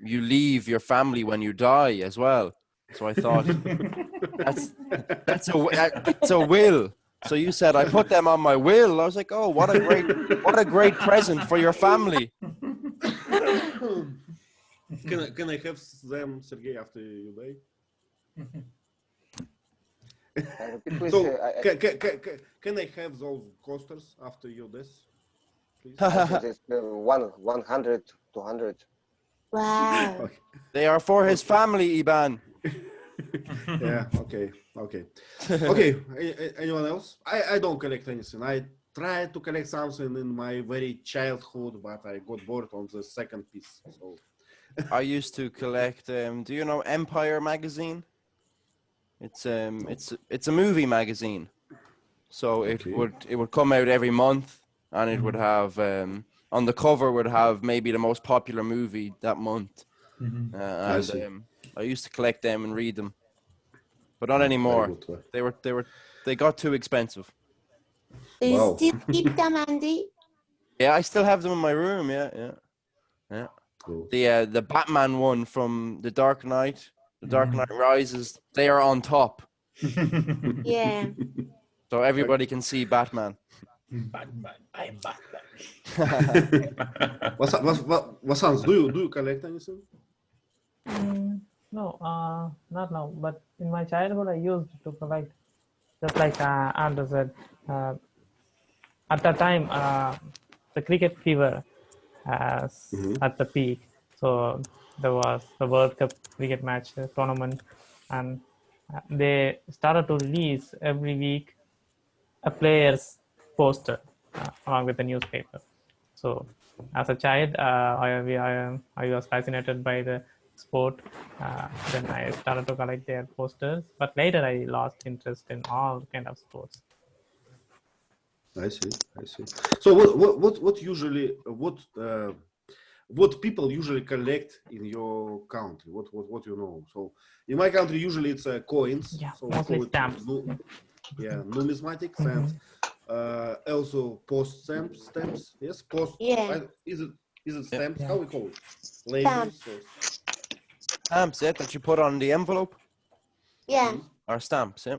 you leave your family when you die as well. So I thought that's a will. So you said I put them on my will. I was like, oh, what a great present for your family. Can I have them, Sergey, after you die? Please, So can I have those coasters after your death, please? this 100, 200. Wow. Okay. They are for his family, Iban. Yeah. Okay. Anyone else? I don't collect anything. I tried to collect something in my very childhood, but I got bored on the second piece. So I used to collect. Do you know Empire magazine? It's a movie magazine. So it would come out every month, and it would have on the cover would have maybe the most popular movie that month. I see. I used to collect them and read them, but not Very anymore. good. They got too expensive. Do you Wow. still keep them, Andy? Yeah, I still have them in my room. Yeah. Cool. The Batman one from The Dark Knight, The Dark Knight Rises. They are on top, Yeah. so everybody can see Batman. Batman, I'm Batman. Vasanth, do you collect anything? No, not now. But in my childhood, I used to collect, just like Andrew said. At that time, the cricket fever was at the peak. So there was the World Cup cricket match tournament, and they started to release every week a player's poster along with the newspaper. So as a child, I was fascinated by the sport. Then I started to collect their posters, but later I lost interest in all kind of sports. I see. So what usually what people usually collect in your country? What you know? So in my country usually it's coins. Yeah, So mostly we call it stamps. Numismatics and also post stamps. Yes, post. Yeah. Is it stamps? Yeah. How we call it? Labels. Stamps, yeah, that you put on the envelope. Yeah. Or stamps, yeah.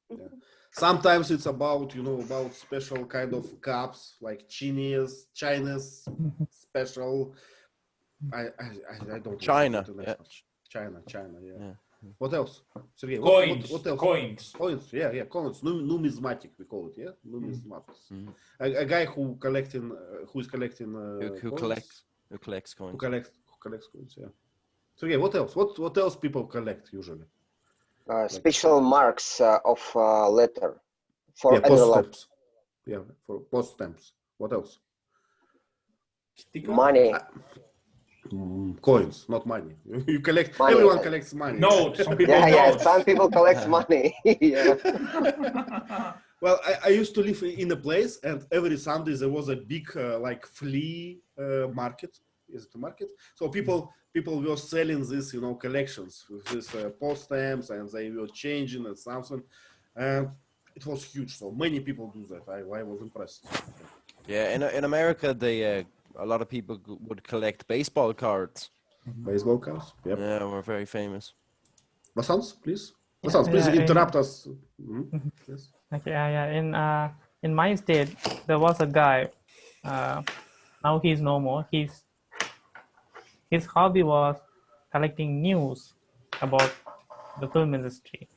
Yeah. Sometimes it's about special kind of cups like Chinese special. I don't know. China, yeah. China, yeah. Yeah. What else? Sergey, Coins, what else? coins. Yeah, coins. Numismatic, we call it, yeah? Numismatics. A guy who is collecting Who coins. collects coins. Who collects coins, yeah. Sergey, what else? What else people collect usually? Special marks of letter for Yeah, post envelope. stamps. Yeah, for post stamps. What else? Sticker? Money. Coins, not money. You collect. Money. Everyone collects money. Notes. Some people Yeah. notes. Some people collect money. Yeah. Well, I used to live in a place, and every Sunday there was a big like flea market. Is it a market? So people were selling this, collections with this post stamps, and they were changing and something, and it was huge. So many people do that. I was impressed. Yeah, in America, they a lot of people would collect baseball cards. Baseball cards. Yep. Yeah, we're very famous. Vasanth, please. Yeah, Vasanth, please yeah, interrupt us. Yes. Okay, yeah. In my state, there was a guy. Now he's no more. His hobby was collecting news about the film industry.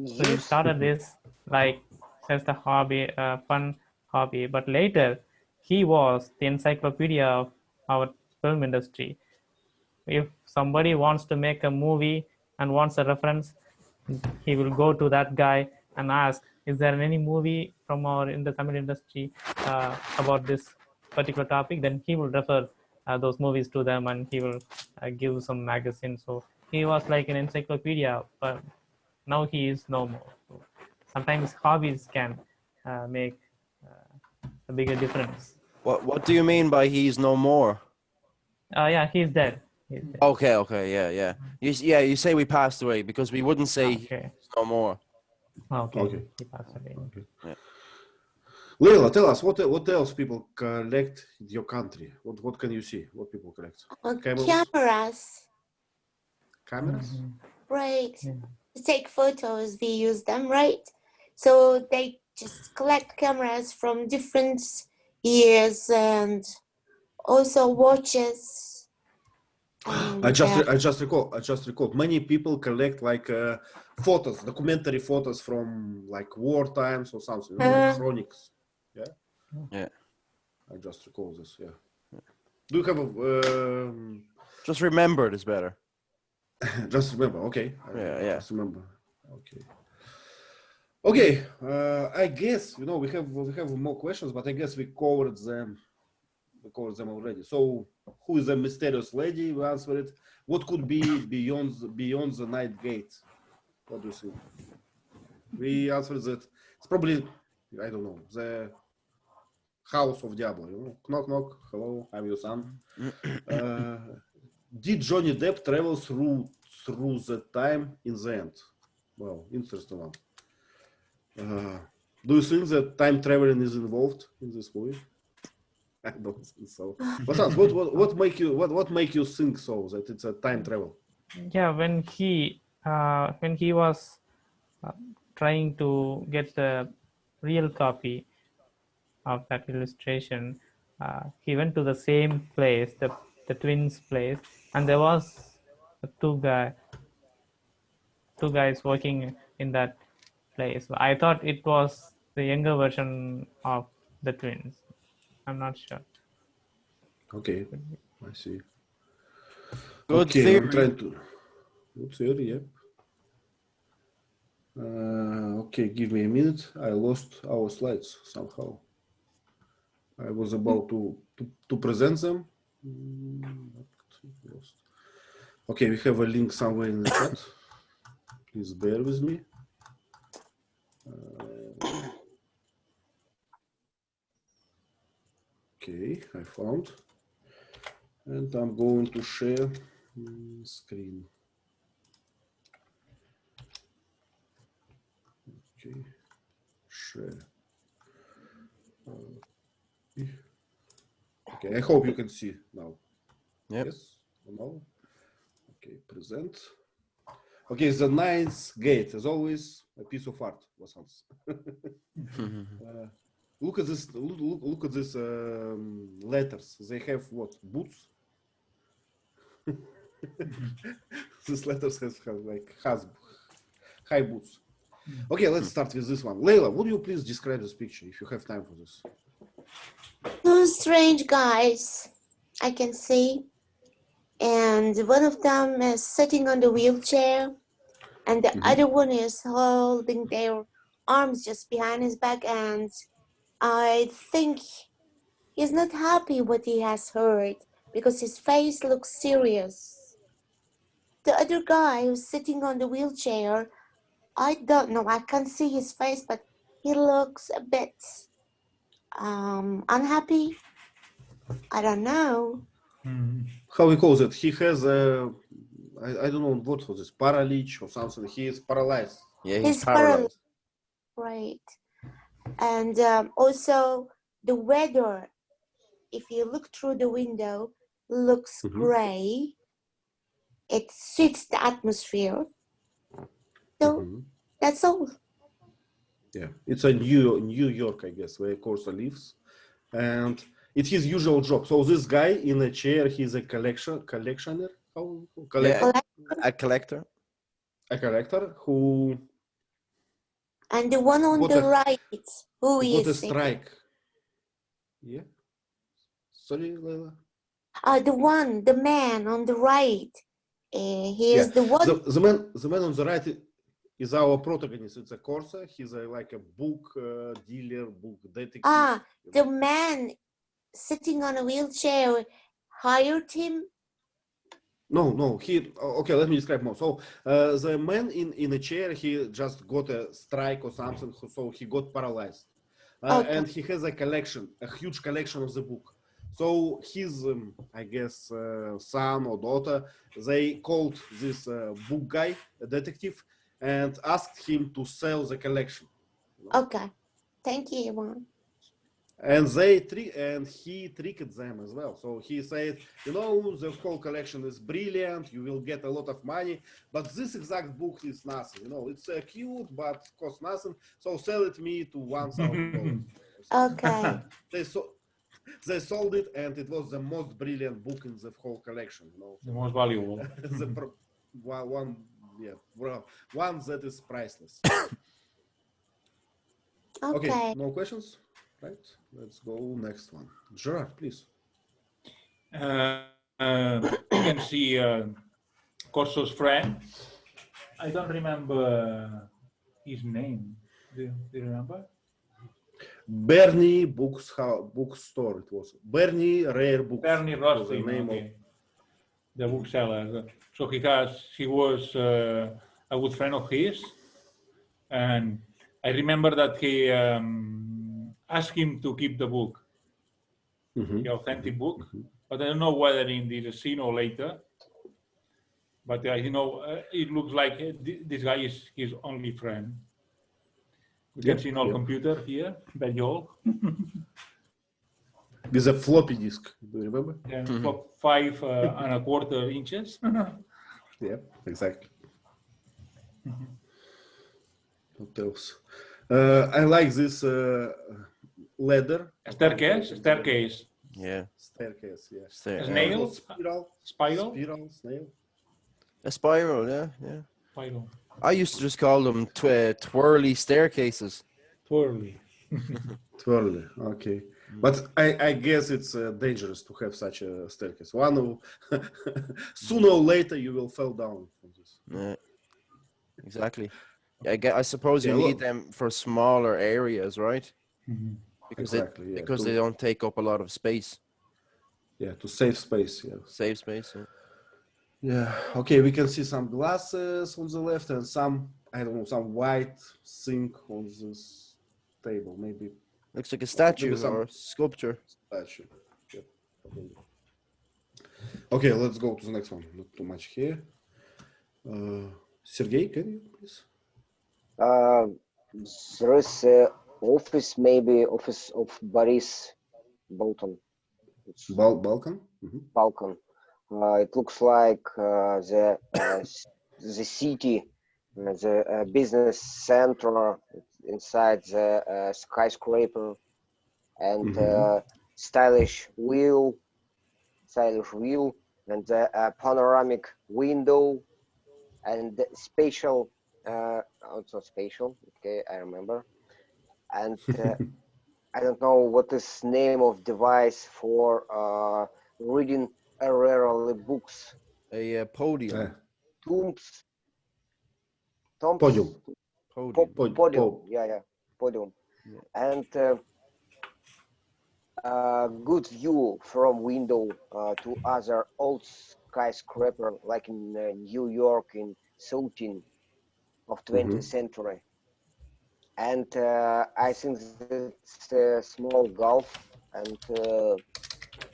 So he started this like as a hobby, fun hobby. But later, he was the encyclopedia of our film industry. If somebody wants to make a movie and wants a reference, he will go to that guy and ask, is there any movie from in the Tamil industry about this particular topic? Then he will refer those movies to them, and he will give some magazine. So he was like an encyclopedia, but now he is no more. So sometimes hobbies can make a bigger difference. What do you mean by he's no more? Yeah, he's dead. He's dead. Okay, yeah. You say we passed away because we wouldn't say Okay. he's no more. Okay. He passed away. Yeah. Leila, tell us what else people collect in your country? What can you see? What people collect? Camels? Cameras, Cameras? right? Yeah. To take photos, we use them, right? So they just collect cameras from different years and also watches. I just recalled. Many people collect like photos, documentary photos from like war times or something, like chronics. Yeah. Yeah. I just recall this. Yeah. Do you have a? Just remember it is better. Just remember. Okay. Yeah. Just remember. Okay. I guess we have more questions, but I guess we covered them. Already. So, who is the mysterious lady? We answered it. What could be beyond the night gate? What do you think? We answered that. It's probably, I don't know, the house of Diablo. Knock, knock. Hello, I'm your son. Did Johnny Depp travel through the time in the end? Well, interesting one. Do you think that time traveling is involved in this movie? I don't think so. Vasanth, what make you think so that it's a time travel? Yeah, when he was trying to get the real copy of that illustration, he went to the same place, the twins' place, and there was two guys working in that place. I thought it was the younger version of the twins. I'm not sure. Okay, I see. Good okay, theory. I'm trying to. Good theory, yep. Okay, give me a minute. I lost our slides somehow. I was about to present them. Okay, we have a link somewhere in the chat. Please bear with me. Okay, I found. And I'm going to share screen. Okay, share. Okay, I hope you can see now. Yep. Yes or no? Okay, present. Okay, the ninth gate, as always, a piece of art, Vasanth. Look at this. Look at these letters. They have what? Boots. These letters have like high boots. Okay, let's start with this one. Leila, would you please describe this picture if you have time for this? Two strange guys I can see, and one of them is sitting on the wheelchair, and the other one is holding their arms just behind his back, and I think he's not happy what he has heard because his face looks serious. The other guy who's sitting on the wheelchair, I don't know, I can't see his face, but he looks a bit unhappy. I don't know. How he calls it? He has a, I don't know what was this, paralysis or something. He is paralyzed. Yeah, he's He's paralyzed. paralyzed. Right. And also the weather, if you look through the window, looks gray. It suits the atmosphere. So that's all. Yeah, it's a New York, I guess, where Corso lives, and it's his usual job. So this guy in a chair, he's a collectioner. How collector? Yeah, a collector. A collector who And the one on the right, who got a is strike. Yeah. Sorry, Leila. the man on the right. He is the one. The man on the right is our protagonist. It's a Corsa. He's like a book dealer, book detective. The man sitting on a wheelchair hired him. No. Okay, let me describe more. So the man in a chair, he just got a strike or something, so he got paralyzed, and he has a collection, a huge collection of the book. So his, I guess, son or daughter, they called this book guy, a detective, and asked him to sell the collection. Okay, thank you, Ivan. And he tricked them as well. So he said, the whole collection is brilliant. You will get a lot of money, but this exact book is nothing. It's cute, but costs nothing. So sell it me to $1,000. Okay. They sold it, and it was the most brilliant book in the whole collection. The most valuable. One that is priceless. Okay. No questions? Right, let's go next one. Gerard, please. You can see Corso's friend. I don't remember his name. Do you remember? Bernie bookstore. It was Bernie Rare Books. Bernie Rostin, the bookseller. So he was a good friend of his, and I remember that he asked him to keep the book, the authentic book, but I don't know whether in this scene or later. But it looks like this guy is his only friend. We can see an old computer here, very old. With a floppy disk, do you remember? Yeah, 5.25 inches. Yeah, exactly. What else? I like this ladder. Staircase. Yeah. Staircase, yeah. Snail? Spiral? Snail. A spiral, yeah. Spiral. I used to just call them twirly staircases. Twirly. Twirly, okay. But I guess it's dangerous to have such a staircase. Sooner or later you will fall down from this. Yeah, exactly. I suppose you need them for smaller areas, right? Because they don't take up a lot of space. Yeah, to save space. Yeah. Save space. Yeah. Yeah. Okay, we can see some glasses on the left and some, I don't know, some white sink on this table. Maybe looks like a statue or a sculpture. Statue. Yep. Okay, let's go to the next one. Not too much here. Sergey, can you please? There is an office, maybe office of Boris Bolton. Balkan? Balkan. It looks like the city, the business center inside the skyscraper, and stylish wheel, and the panoramic window, and the spatial, also spatial. Okay, I remember, and I don't know what is name of device for reading rarely books. A podium. Tombs. Podium. Podium. Yeah, podium. Yeah. And good view from window to other old skyscraper like in New York in 13th of 20th century. And I think it's a small gulf, and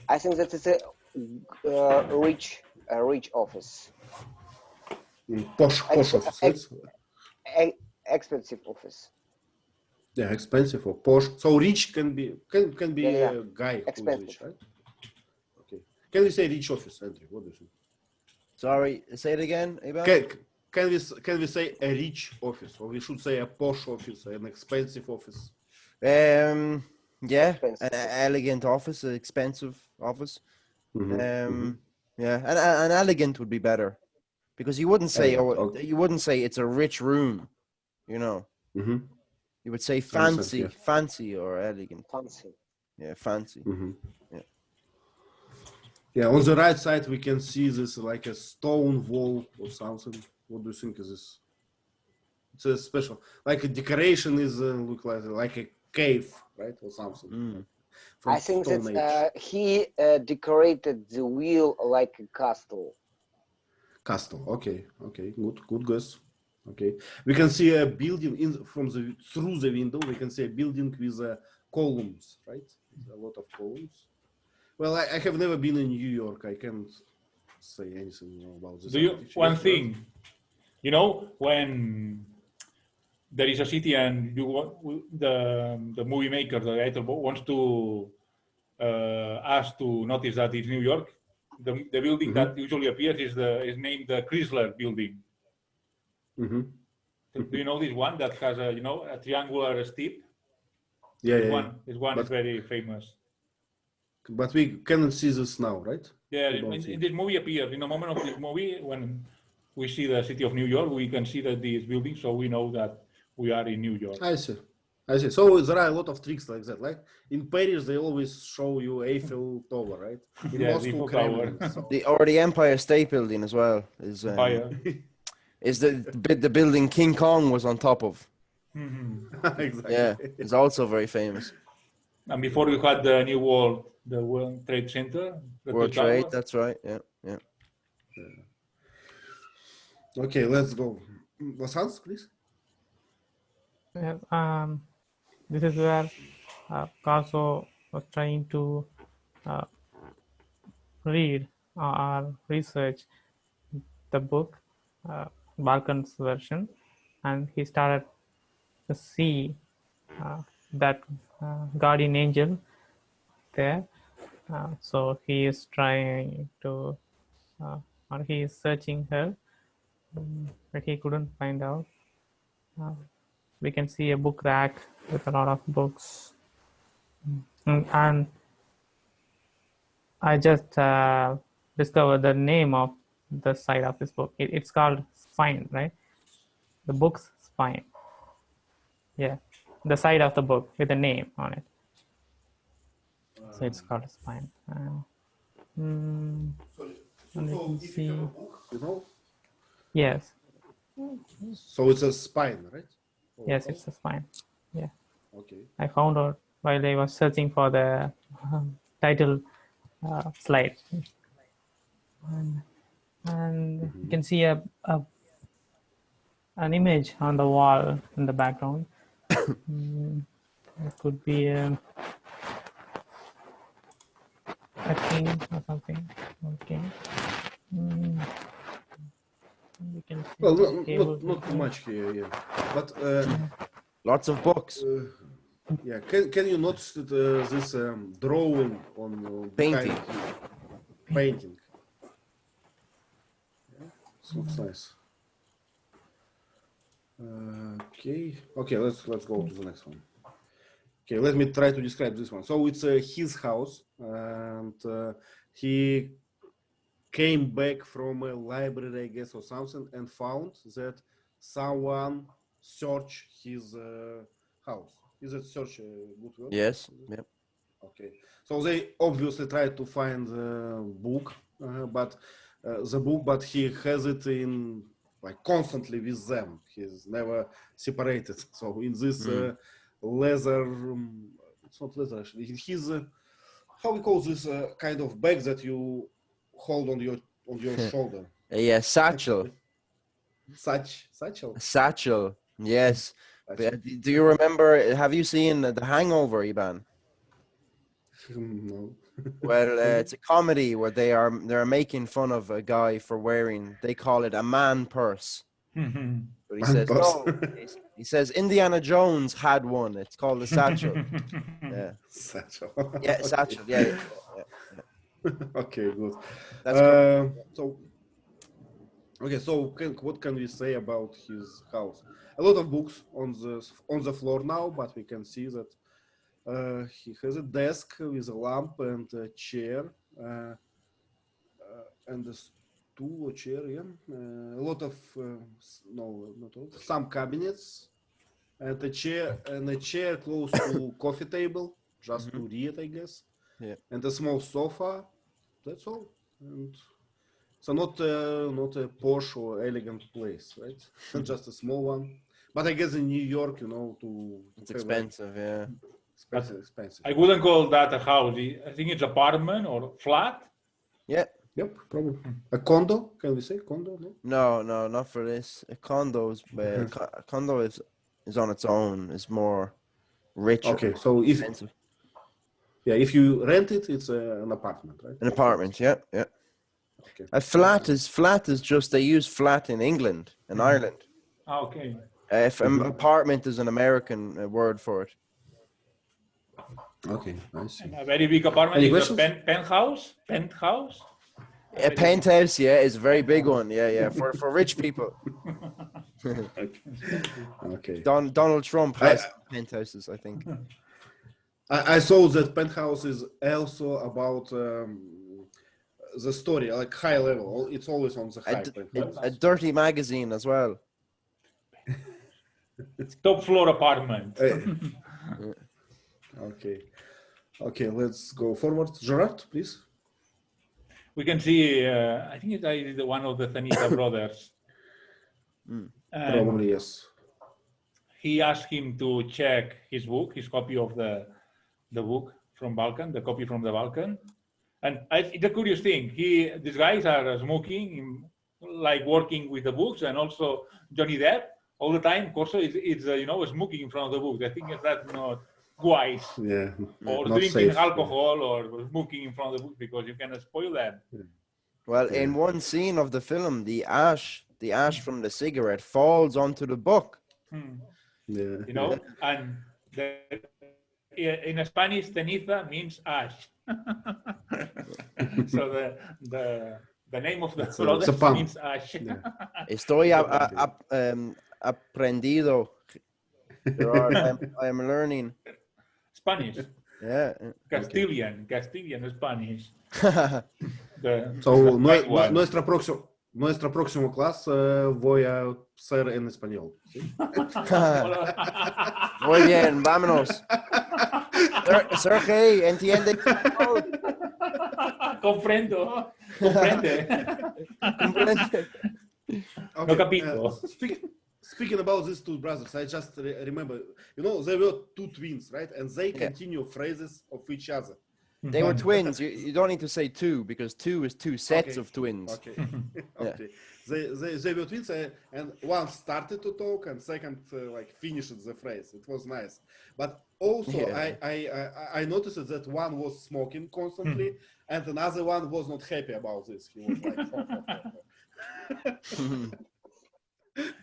I think that it's a rich office, Posh office, right? expensive office. Yeah, expensive or posh. So rich can be Yeah. a guy who is Expensive. rich, right? Okay. Can we say rich office, Andrew? What do you think? Sorry, say it again, Ivan. Can we say a rich office, or we should say a posh office, an expensive office? Yeah, Expensive. an elegant office, an expensive office. Yeah, an elegant would be better, because you wouldn't say you wouldn't say it's a rich room, you know. You would say fancy, fancy or elegant. Fancy. Yeah, fancy. Yeah. Yeah, on the right side we can see this like a stone wall or something. What do you think is this? It's a special, like a decoration is look like a cave, right, or something. From I think Stone that Age. he decorated the wheel like a castle. Castle. Okay. Good guess. Okay, we can see a building through the window. We can see a building with columns, right? A lot of columns. Well, I have never been in New York. I can't say anything about this. One thing, you know, when there is a city and the movie maker, the writer, wants to us to notice that it's New York, the building that usually appears is named the Chrysler Building. Do you know this one that has a triangular steep? This one is very famous. But we cannot see this now, right? Yeah, in this movie appears, in the moment of this movie, when we see the city of New York, we can see that this building, so we know that we are in New York. I see. So there are a lot of tricks like that. Like in Paris, they always show you Eiffel Tower, right? In Moscow, Kremlin. So. The Empire State Building as well is the building King Kong was on top of. Exactly. Yeah, it's also very famous. And before we had the New World, the World Trade Center. World Trade, that's right. Yeah. Okay, let's go. Vasanth, please. Yeah, this is where Caso was trying to read or research the book, Balkan's version, and he started to see that guardian angel there. So he is trying to, or he is searching her, but he couldn't find out. We can see a book rack with a lot of books, and I just discovered the name of the side of this book. It's called Spine, right? The book's spine. Yeah, the side of the book with a name on it. So it's called Spine. So if you have a book, you know? Yes. So it's a spine, right? Yes, it's a spine. Yeah. Okay. I found out while I was searching for the title slide. And you can see an image on the wall in the background. It could be a king or something. Okay. You can see Well, not too much here, yeah. But lots of books. Yeah, can you notice that, this drawing on Painting. Painting. Yeah, it looks nice. Okay, let's go to the next one. Okay, let me try to describe this one. So it's his house, and he came back from a library, I guess, or something, and found that someone searched his house. Is it search a good word? Yes. Yep. Okay. So they obviously tried to find the book, but he has it in like constantly with them. He's never separated. So in this leather, it's not leather actually. His how we call this kind of bag that you hold on your shoulder? Yeah, sachel. Sachel. Satchel. Yes. Satchel. But do you remember? Have you seen The Hangover, Iban? No. Well, it's a comedy where they're making fun of a guy for wearing. They call it a man purse. But he Man says purse. no. He says Indiana Jones had one. It's called a satchel. Yeah. Satchel. Yeah, Okay. satchel. Yeah. Okay, good. That's correct. So what can we say about his house? A lot of books on the floor now, but we can see that he has a desk with a lamp and a chair and a stool or chair. Yeah, a lot of not all, some cabinets and a chair close to coffee table just to read, I guess. Yeah. And a small sofa. That's all. And so not a posh or elegant place, right? Just a small one. But I guess in New York, It's expensive. Yeah. Expensive. I wouldn't call that a house. I think it's apartment or flat. Yeah. Yep, probably. A condo? Can we say condo? No? No, not for this. A condo is on its own. It's more rich. Okay, so expensive. if you rent it, it's an apartment, right? An apartment. Yeah. Okay. A flat is just they use flat in England and Ireland. Okay. If an apartment is an American word for it. Okay, I see. And a very big apartment Any is a questions? penthouse. Penthouse. A penthouse, yeah, is a very big one. Yeah, for rich people. Okay. Donald Trump has penthouses, I think. I saw that penthouse is also about the story, like high level. It's always on the high. A dirty magazine as well. Top floor apartment. Okay, let's go forward. Gerard, please. We can see, I think it's one of the Tanita brothers. Probably, yes. He asked him to check his book, his copy of the book from Balkan, the copy from the Balkan. And it's a curious thing. These guys are smoking, like working with the books, and also Johnny Depp all the time. Also, it's smoking in front of the book. I think that's not wise. Yeah. Or not drinking safe, alcohol or smoking in front of the book because you can spoil them. Well, in one scene of the film, the ash from the cigarette falls onto the book. Yeah. And in Spanish, ceniza means ash. So the name of the product means ash. Yeah. Estoy aprendido. I am learning Spanish. Yeah. Castilian Spanish. So nuestra próximo clase voy a ser en español. ¿Sí? Muy bien, vámonos. Sergey, ¿entiende? Comprende. Okay, No capito. Speaking about these two brothers, I just remember, they were two twins, right? And they continue phrases of each other. They were twins. You don't need to say two because two is two sets of twins. Okay. Okay. They were twins, and one started to talk, and second finished the phrase. It was nice. But also, I noticed that one was smoking constantly, and another one was not happy about this. He was like,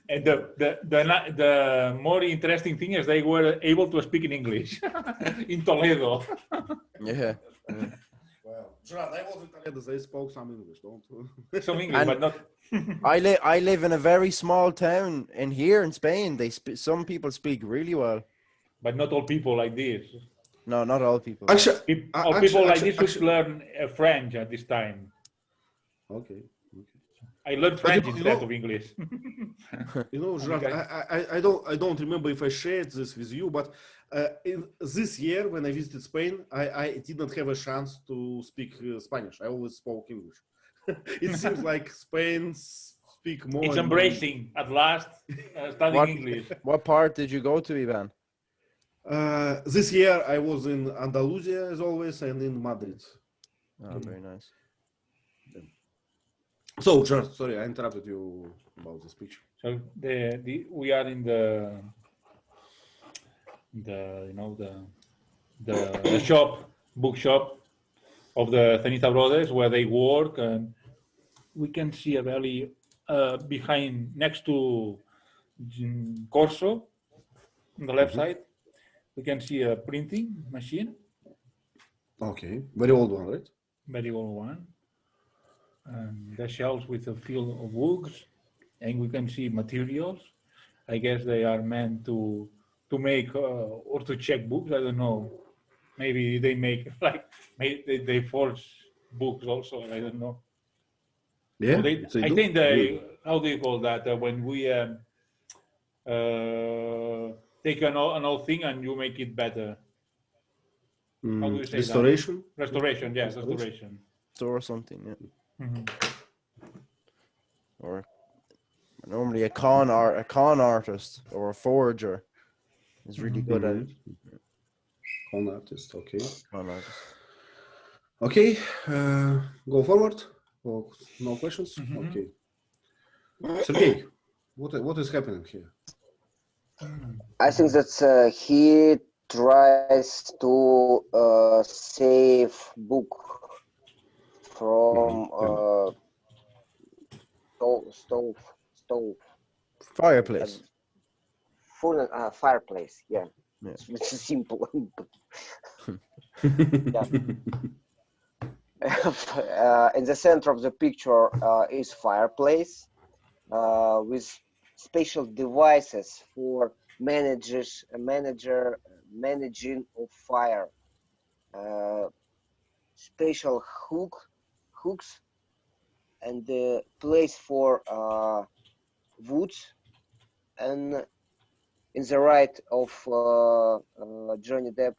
And the more interesting thing is they were able to speak in English in Toledo. Yeah. Well, Gerard, I was in Toledo. They spoke some English, don't you? Some English, but not. I live in a very small town, and here in Spain, some people speak really well. But not all people like this. No, not all people. People like this should learn French at this time. Okay. I learned French instead of English. Gerard, I don't remember if I shared this with you, but in this year when I visited Spain, I did not have a chance to speak Spanish. I always spoke English. It seems like Spain speak more. It's embracing at last studying English. What part did you go to, Ivan? This year I was in Andalusia as always and in Madrid. Oh, very nice. So, George, sorry, I interrupted you about this picture. So we are in the shop, bookshop of the Zenita brothers where they work, and we can see a valley behind, next to Corso, on the left side. We can see a printing machine, Okay, very old one, right? very old one. The shelves with a field of books, and we can see materials. I guess they are meant to make or to check books. I don't know. Maybe they make maybe they forge books also. I don't know. Yeah, Or they I do. think they, how do you call that? When we take an old thing and you make it better. How do you say Restoration. that? Restoration, yes, restoration. Or something, yeah. Mhm. Or normally a con artist or a forger is really good at it. Con artist, okay. Con artist. Okay, go forward. Oh, no questions? Okay. Sergey, what is happening here? I think that he tries to save book from stove Fireplace. full fireplace. Yeah, Yeah. it's simple. In the center of the picture is fireplace with special devices for managing of fire. Special hooks and the place for woods, and in the right of Johnny Depp,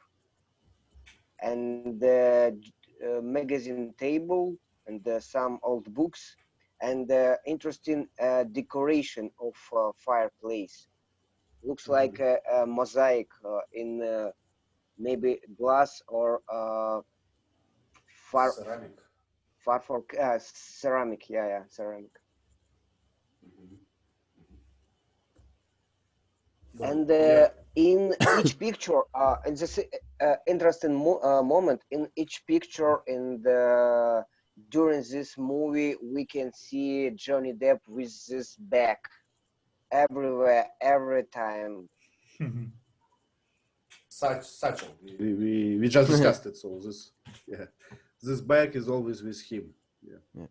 and the magazine table, and some old books, and interesting decoration of fireplace. Looks like a mosaic in maybe glass or Ceramic. ceramic. Yeah, ceramic. And in each picture, in this interesting moment, in each picture in the during this movie, we can see Johnny Depp with this bag everywhere, every time. Sachel. We just discussed it. So this bag is always with him. Yeah.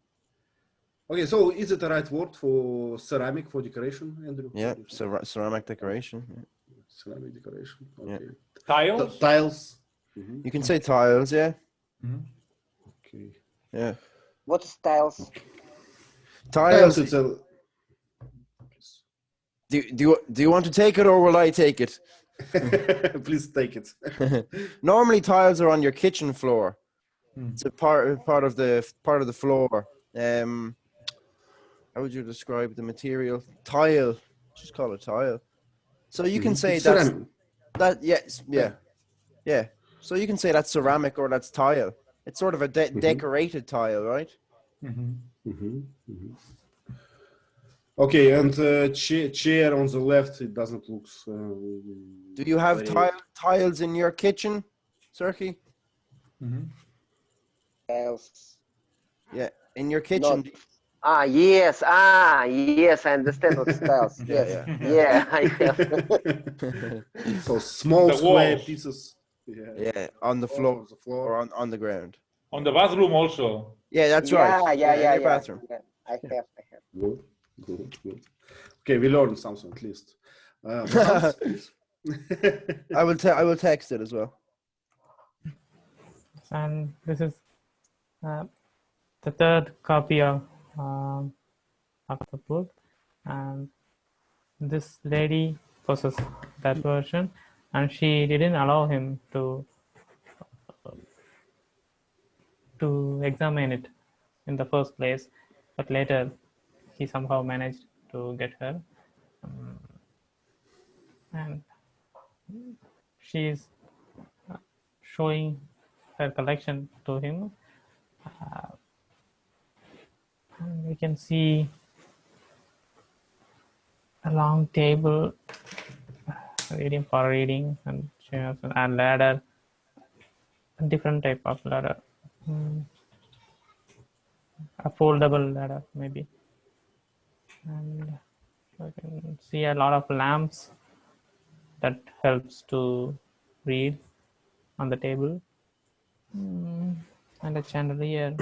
Okay, so is it the right word for ceramic for decoration, Andrew? Yeah, ceramic decoration. Yeah. Ceramic decoration. Okay. Yeah. Tiles? Tiles. You can say tiles, yeah. Okay. Yeah. What is tiles? Tiles. It's a. Do you want to take it or will I take it? Please take it. Normally tiles are on your kitchen floor. It's a part of the floor. How would you describe the material? Tile. Just call it tile. So you can say that's that. Yes. Yeah. So you can say that's ceramic or that's tile. It's sort of a decorated tile, right? Okay, and chair on the left, it doesn't look. Do you have tiles in your kitchen, Sergey? Tiles. Yeah, in your kitchen. Yes, I understand what tiles. Yeah, I have. So small square walls. pieces. Yeah, on the floor, or on the ground. On the bathroom also. Yeah, that's right. Yeah. In your bathroom. Yeah, I have. Good. Okay, we learned something at least. Vasanth, please. I will text it as well. And this is the third copy of the book, and this lady possessed that version, and she didn't allow him to examine it in the first place, but later he somehow managed to get her, and she's showing her collection to him. And we can see a long table reading for reading, and chairs and ladder, a different type of ladder, a foldable ladder maybe. And I can see a lot of lamps that helps to read on the table, and a chandelier.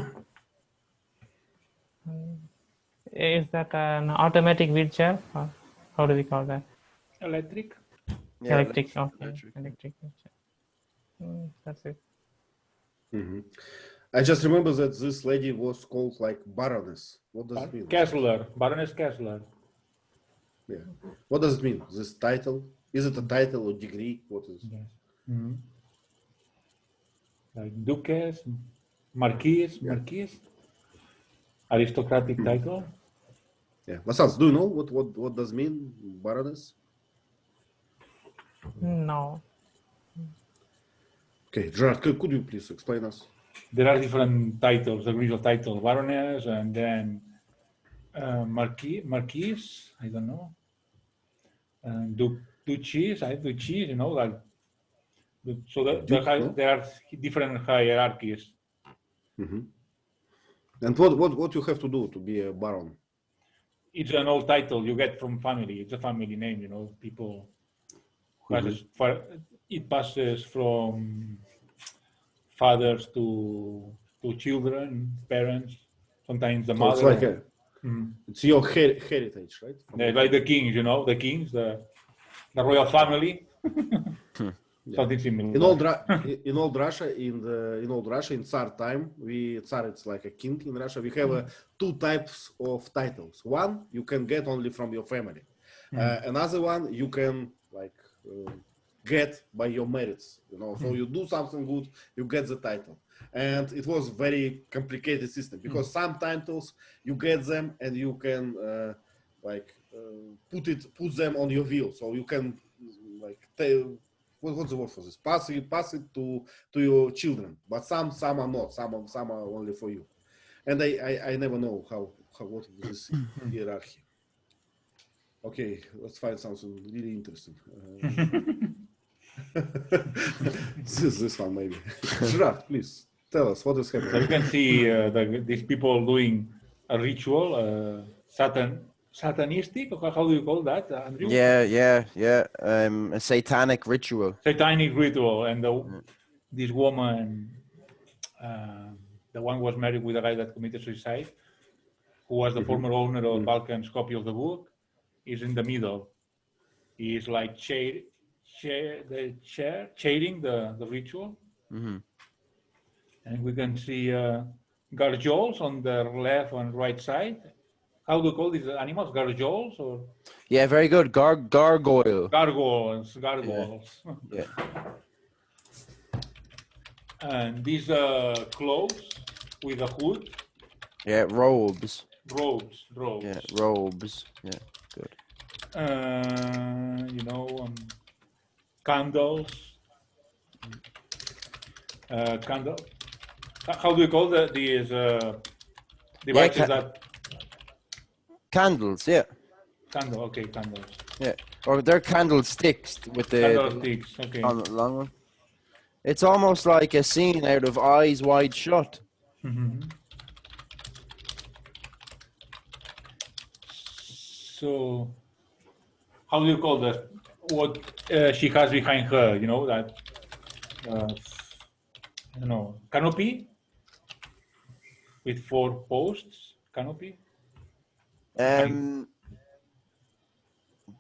Is that an automatic wheelchair, or how do we call that? Electric. Yeah, Electric. Okay, electric. electric wheelchair. That's it. I just remember that this lady was called like Baroness. What does it mean? Kessler, Baroness Kessler. Yeah. What does it mean? This title? Is it a title or degree? What is? Yes. Like Duchess, Marquise, aristocratic title. Yeah. Vasanth, do you know what does mean Baroness? No. Okay, Gerard, could you please explain us? There are different titles, the original title, Baroness, and then Marquise, I don't know, and Duchess, Duchess, you know, like, so there are different hierarchies. And what you have to do to be a baron? It's an old title you get from family. It's a family name, you know, people. It passes from fathers to children, parents, sometimes the So mother. it's like it's your heritage, right? Like the kings, you know, the kings, the royal family. Something similar. In old Russia, in Tsar time, Tsar it's like a king in Russia. We have two types of titles. One you can get only from your family. Another one you can get by your merits. You know, so you do something good, you get the title. And it was very complicated system because some titles you get them and you can put them on your will. So you can what's the word for this? Pass it to your children, but some are not. Some are only for you. And I never know what is this hierarchy. Okay, let's find something really interesting. This one maybe. Gerard, please tell us what is happening. So you can see these people doing a ritual, satanistic, or how do you call that, Andrew? Yeah. A satanic ritual. Satanic ritual, and this woman, the one was married with a guy that committed suicide, who was the former owner of Balkan's copy of the book, is in the middle. He is like chairing the ritual. And we can see gargoyles on the left and right side. How do you call these animals? Gargoyles or? Yeah, very good. Gargoyle. Gargoyles. Yeah. And these clothes with a hood. Yeah, robes. Robes. Yeah, robes. Yeah, good. Candles. How do you call these devices that? Candles, yeah. Candles. Yeah, or they're candlesticks with the Candlesticks, okay. long one. It's almost like a scene out of Eyes Wide Shut. So, how do you call that? What she has behind her? You know that. Canopy with 4 posts. Canopy.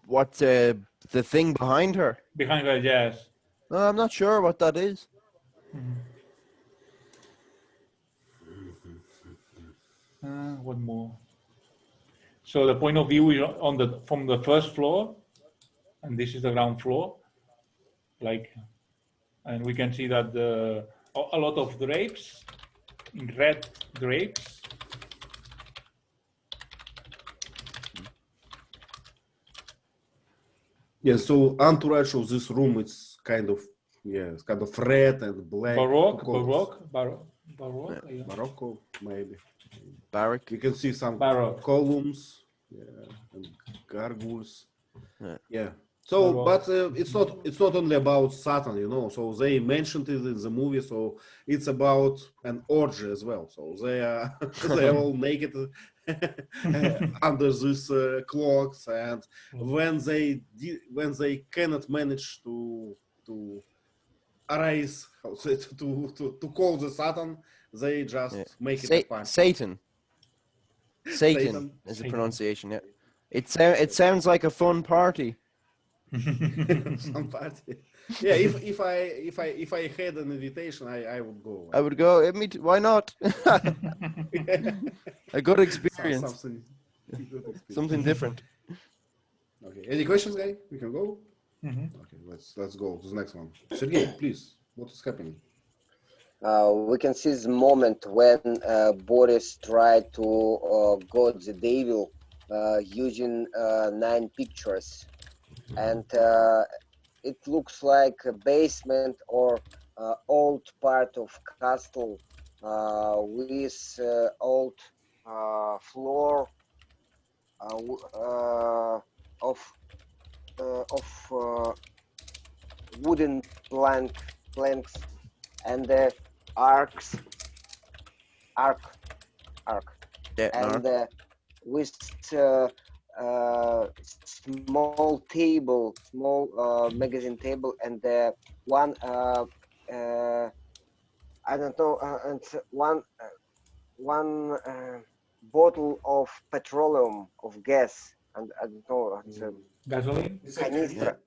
What the thing behind her? Behind her, yes. No, I'm not sure what that is. What more? So the point of view is from the first floor, and this is the ground floor. And we can see that a lot of drapes, red drapes. Yeah, so entourage of this room, it's kind of Yeah, it's kind of red and black. Baroque, colors. Baroque, yeah. Morocco, maybe. Barak. You can see some Baroque. columns, yeah, and gargoyles. Yeah. Yeah. So, Baroque. but it's not only about Satan, you know. So they mentioned it in the movie. So it's about an orgy as well. So they are they are all naked under these cloaks, and when they cannot manage to arise, how to say, to call the Satan, they just Yeah. make it a party. Satan. Satan is the Satan. pronunciation. Yeah. It sounds like a fun party. Some party. Yeah, if I had an invitation, I would go. I would go. Why not? A good Some- experience. something good experience. Something different. Okay. Any questions, guy? We can go. Mhm. Okay, let's go to the next one. Sergey, please. What is happening? We can see the moment when Boris tried to got the devil using 9 pictures, and it looks like a basement or old part of castle with old floor of wooden planks and arc, Yeah. and with small table, small magazine table, and one I don't know, and one bottle of petroleum of gas, and I don't know, it's a Gasoline? canister.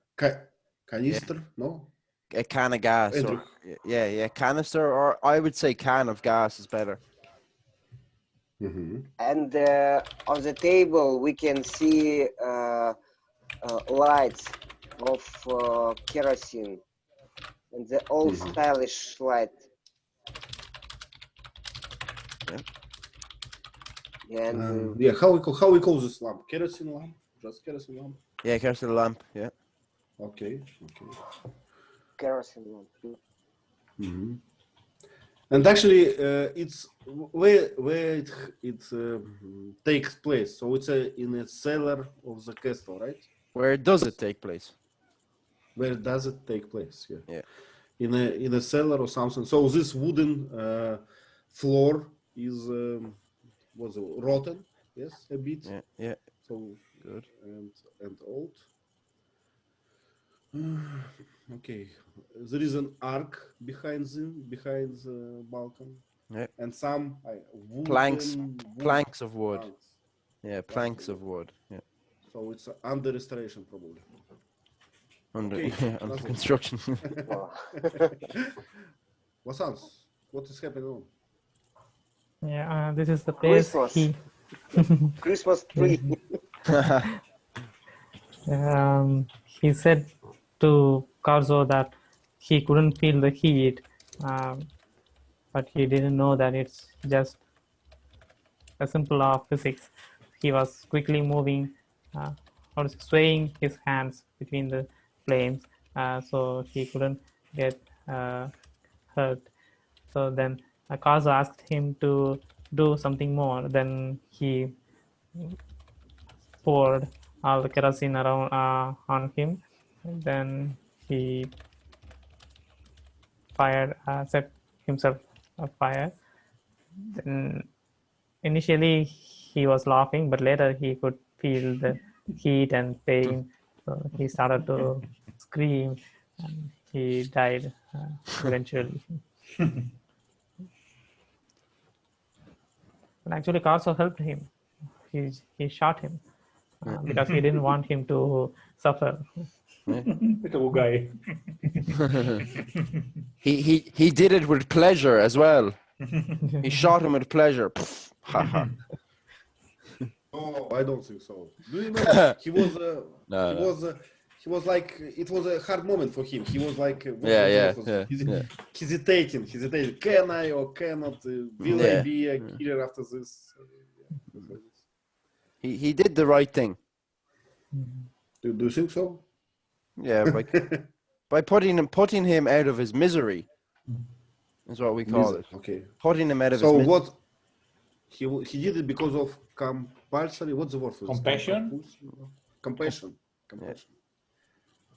Canister? No. A can of gas. Andrew. Or, yeah. Canister, or I would say can of gas is better. Mm-hmm. And on the table we can see lights of kerosene, and the old Mhm. stylish light. Yeah. And Yeah. How we call this lamp? Kerosene lamp? Just kerosene lamp. Yeah, kerosene lamp. Yeah. Okay. kerosene lamp. Mm-hmm. And actually, it's where it takes place. So it's in a cellar of the castle, right? Where does it take place? Where does it take place? Yeah. Yeah. In a cellar or something. So this wooden floor is was rotten. Yes, a bit. Yeah. So Good. and old. Okay, there is an arc behind the balcony. Yeah. And some Planks of wood. planks. Yeah, planks of wood. Yeah. So it's under restoration probably. Under Okay, under nothing. construction. Wow. Vasanth, what is happening on? Yeah, this is the place Christmas. he Christmas tree. he said to Carzo that he couldn't feel the heat, but he didn't know that it's just a simple law of physics. He was quickly moving, or swaying his hands between the flames, so he couldn't get hurt. So then Carzo asked him to do something more. Then he poured all the kerosene around on him. And then he set himself afire. Then initially he was laughing, but later he could feel the heat and pain. So he started to scream, and he died eventually. And actually, Carso helped him. He shot him because he didn't want him to suffer. Little guy. He did it with pleasure as well. He shot him with pleasure. Pff, ha, ha. Oh, I don't think so. Do you know he was No. he was like it was a hard moment for him. He was like Yeah. hesitating. Can I or cannot? Will I Yeah. be a killer after this? He did the right thing. Do you think so? Yeah, like By putting him out of his misery is what we call it. Okay. Putting him out of So his misery. what he did it because of compulsory. What's the word for this? Compassion? Compassion. Compassion.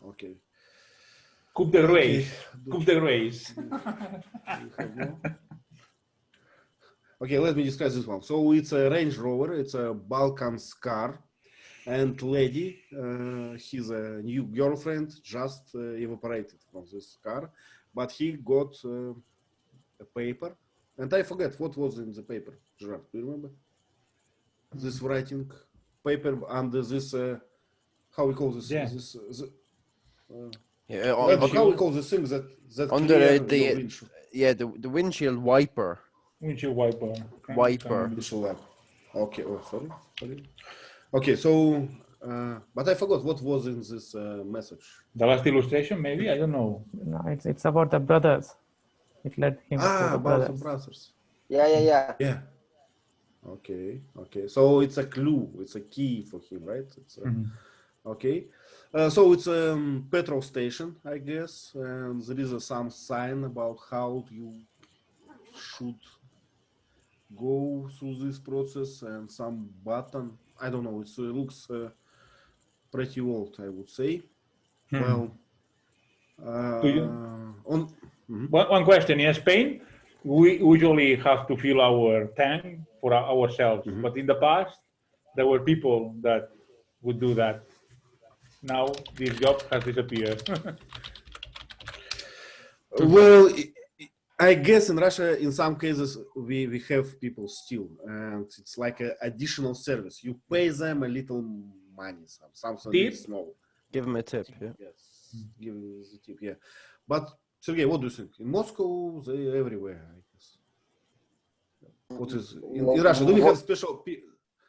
Okay. Coup de Okay. grace. Coup de grace. Okay, let me describe this one. So it's a Range Rover. It's a Balkan's car, and lady, his new girlfriend just evaporated from this car, but he got a paper, and I forget what was in the paper. Gerard, do you remember? This writing paper under this, how we call this? Yeah. Yeah, How we call this thing that under clear the your windshield? the windshield wiper. Windshield wiper. Wiper. Windshield wiper. Okay. Oh, sorry. Okay, so but I forgot what was in this message. The last illustration, maybe? I don't know. No, it's about the brothers. It led him to the About brothers. the brothers. Yeah. Yeah. Okay. So it's a clue. It's a key for him, right? It's okay. So it's a petrol station, I guess, and there is some sign about how you should go through this process, and some button. I don't know. It looks pretty old, I would say. Well, One question. In Spain, we usually have to fill our tank for ourselves, but in the past, there were people that would do that. Now, this job has disappeared. Well, I guess in Russia, in some cases, we have people still, and it's like an additional service. You pay them a little money, something Tip? small. Give him a tip. Yeah. Yes, give them the tip. Yeah, but Sergey, what do you think? In Moscow, they're everywhere, I guess. What is in Russia? Do we have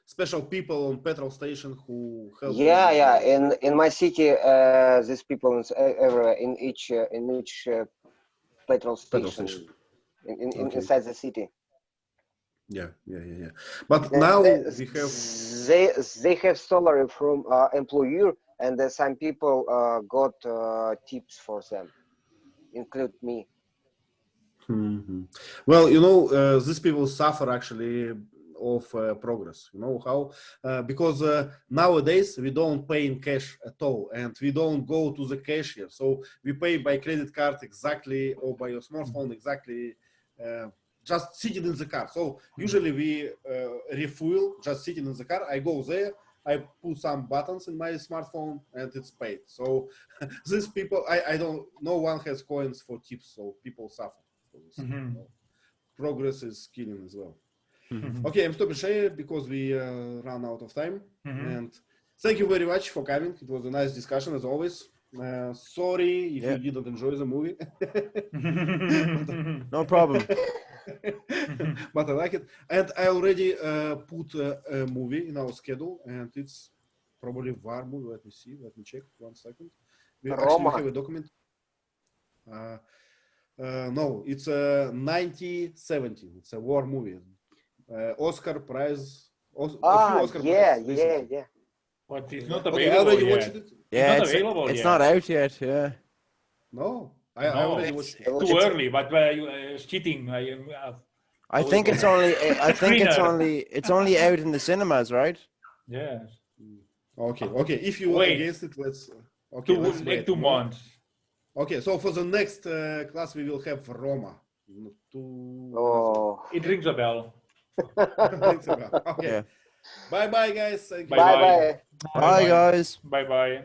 special people on petrol station who help? Yeah. In my city, these people everywhere in each petrol station. Inside the city. Yeah. But now we have. They have salary from employer, and some people got tips for them, include me. Well, these people suffer actually of progress. You know how? Because nowadays we don't pay in cash at all, and we don't go to the cashier. So we pay by credit card exactly, or by your smartphone exactly, just sitting in the car. So usually we refuel just sitting in the car. I go there, I put some buttons in my smartphone, and it's paid. So these people, I don't. No one has coins for tips, so people suffer. Progress is killing as well. Okay, I'm stopping share because we run out of time. And thank you very much for coming. It was a nice discussion as always. Sorry if you didn't enjoy the movie. No problem. But I like it. And I already put a movie in our schedule, and it's probably war movie. Let me see. Let me check. 1 second. We actually have a document. No, it's 1917. It's a war movie. Oscar prize. Oscar prize, yeah. But it's not Okay, I available already yet. watched it. Yeah, It's not available it's yet. not out yet. Yeah. No, I already watched it. Too early, but it's cheating. I think it's only. I think Screener. it's only out in the cinemas, right? Yes. Okay. If you are Wait. against it, let's. Okay, let's wait. 2 months. Okay, so for the next class we will have Roma. It rings a bell. Okay. Yeah. Bye, guys. Thank you. Bye. Bye, guys. Bye.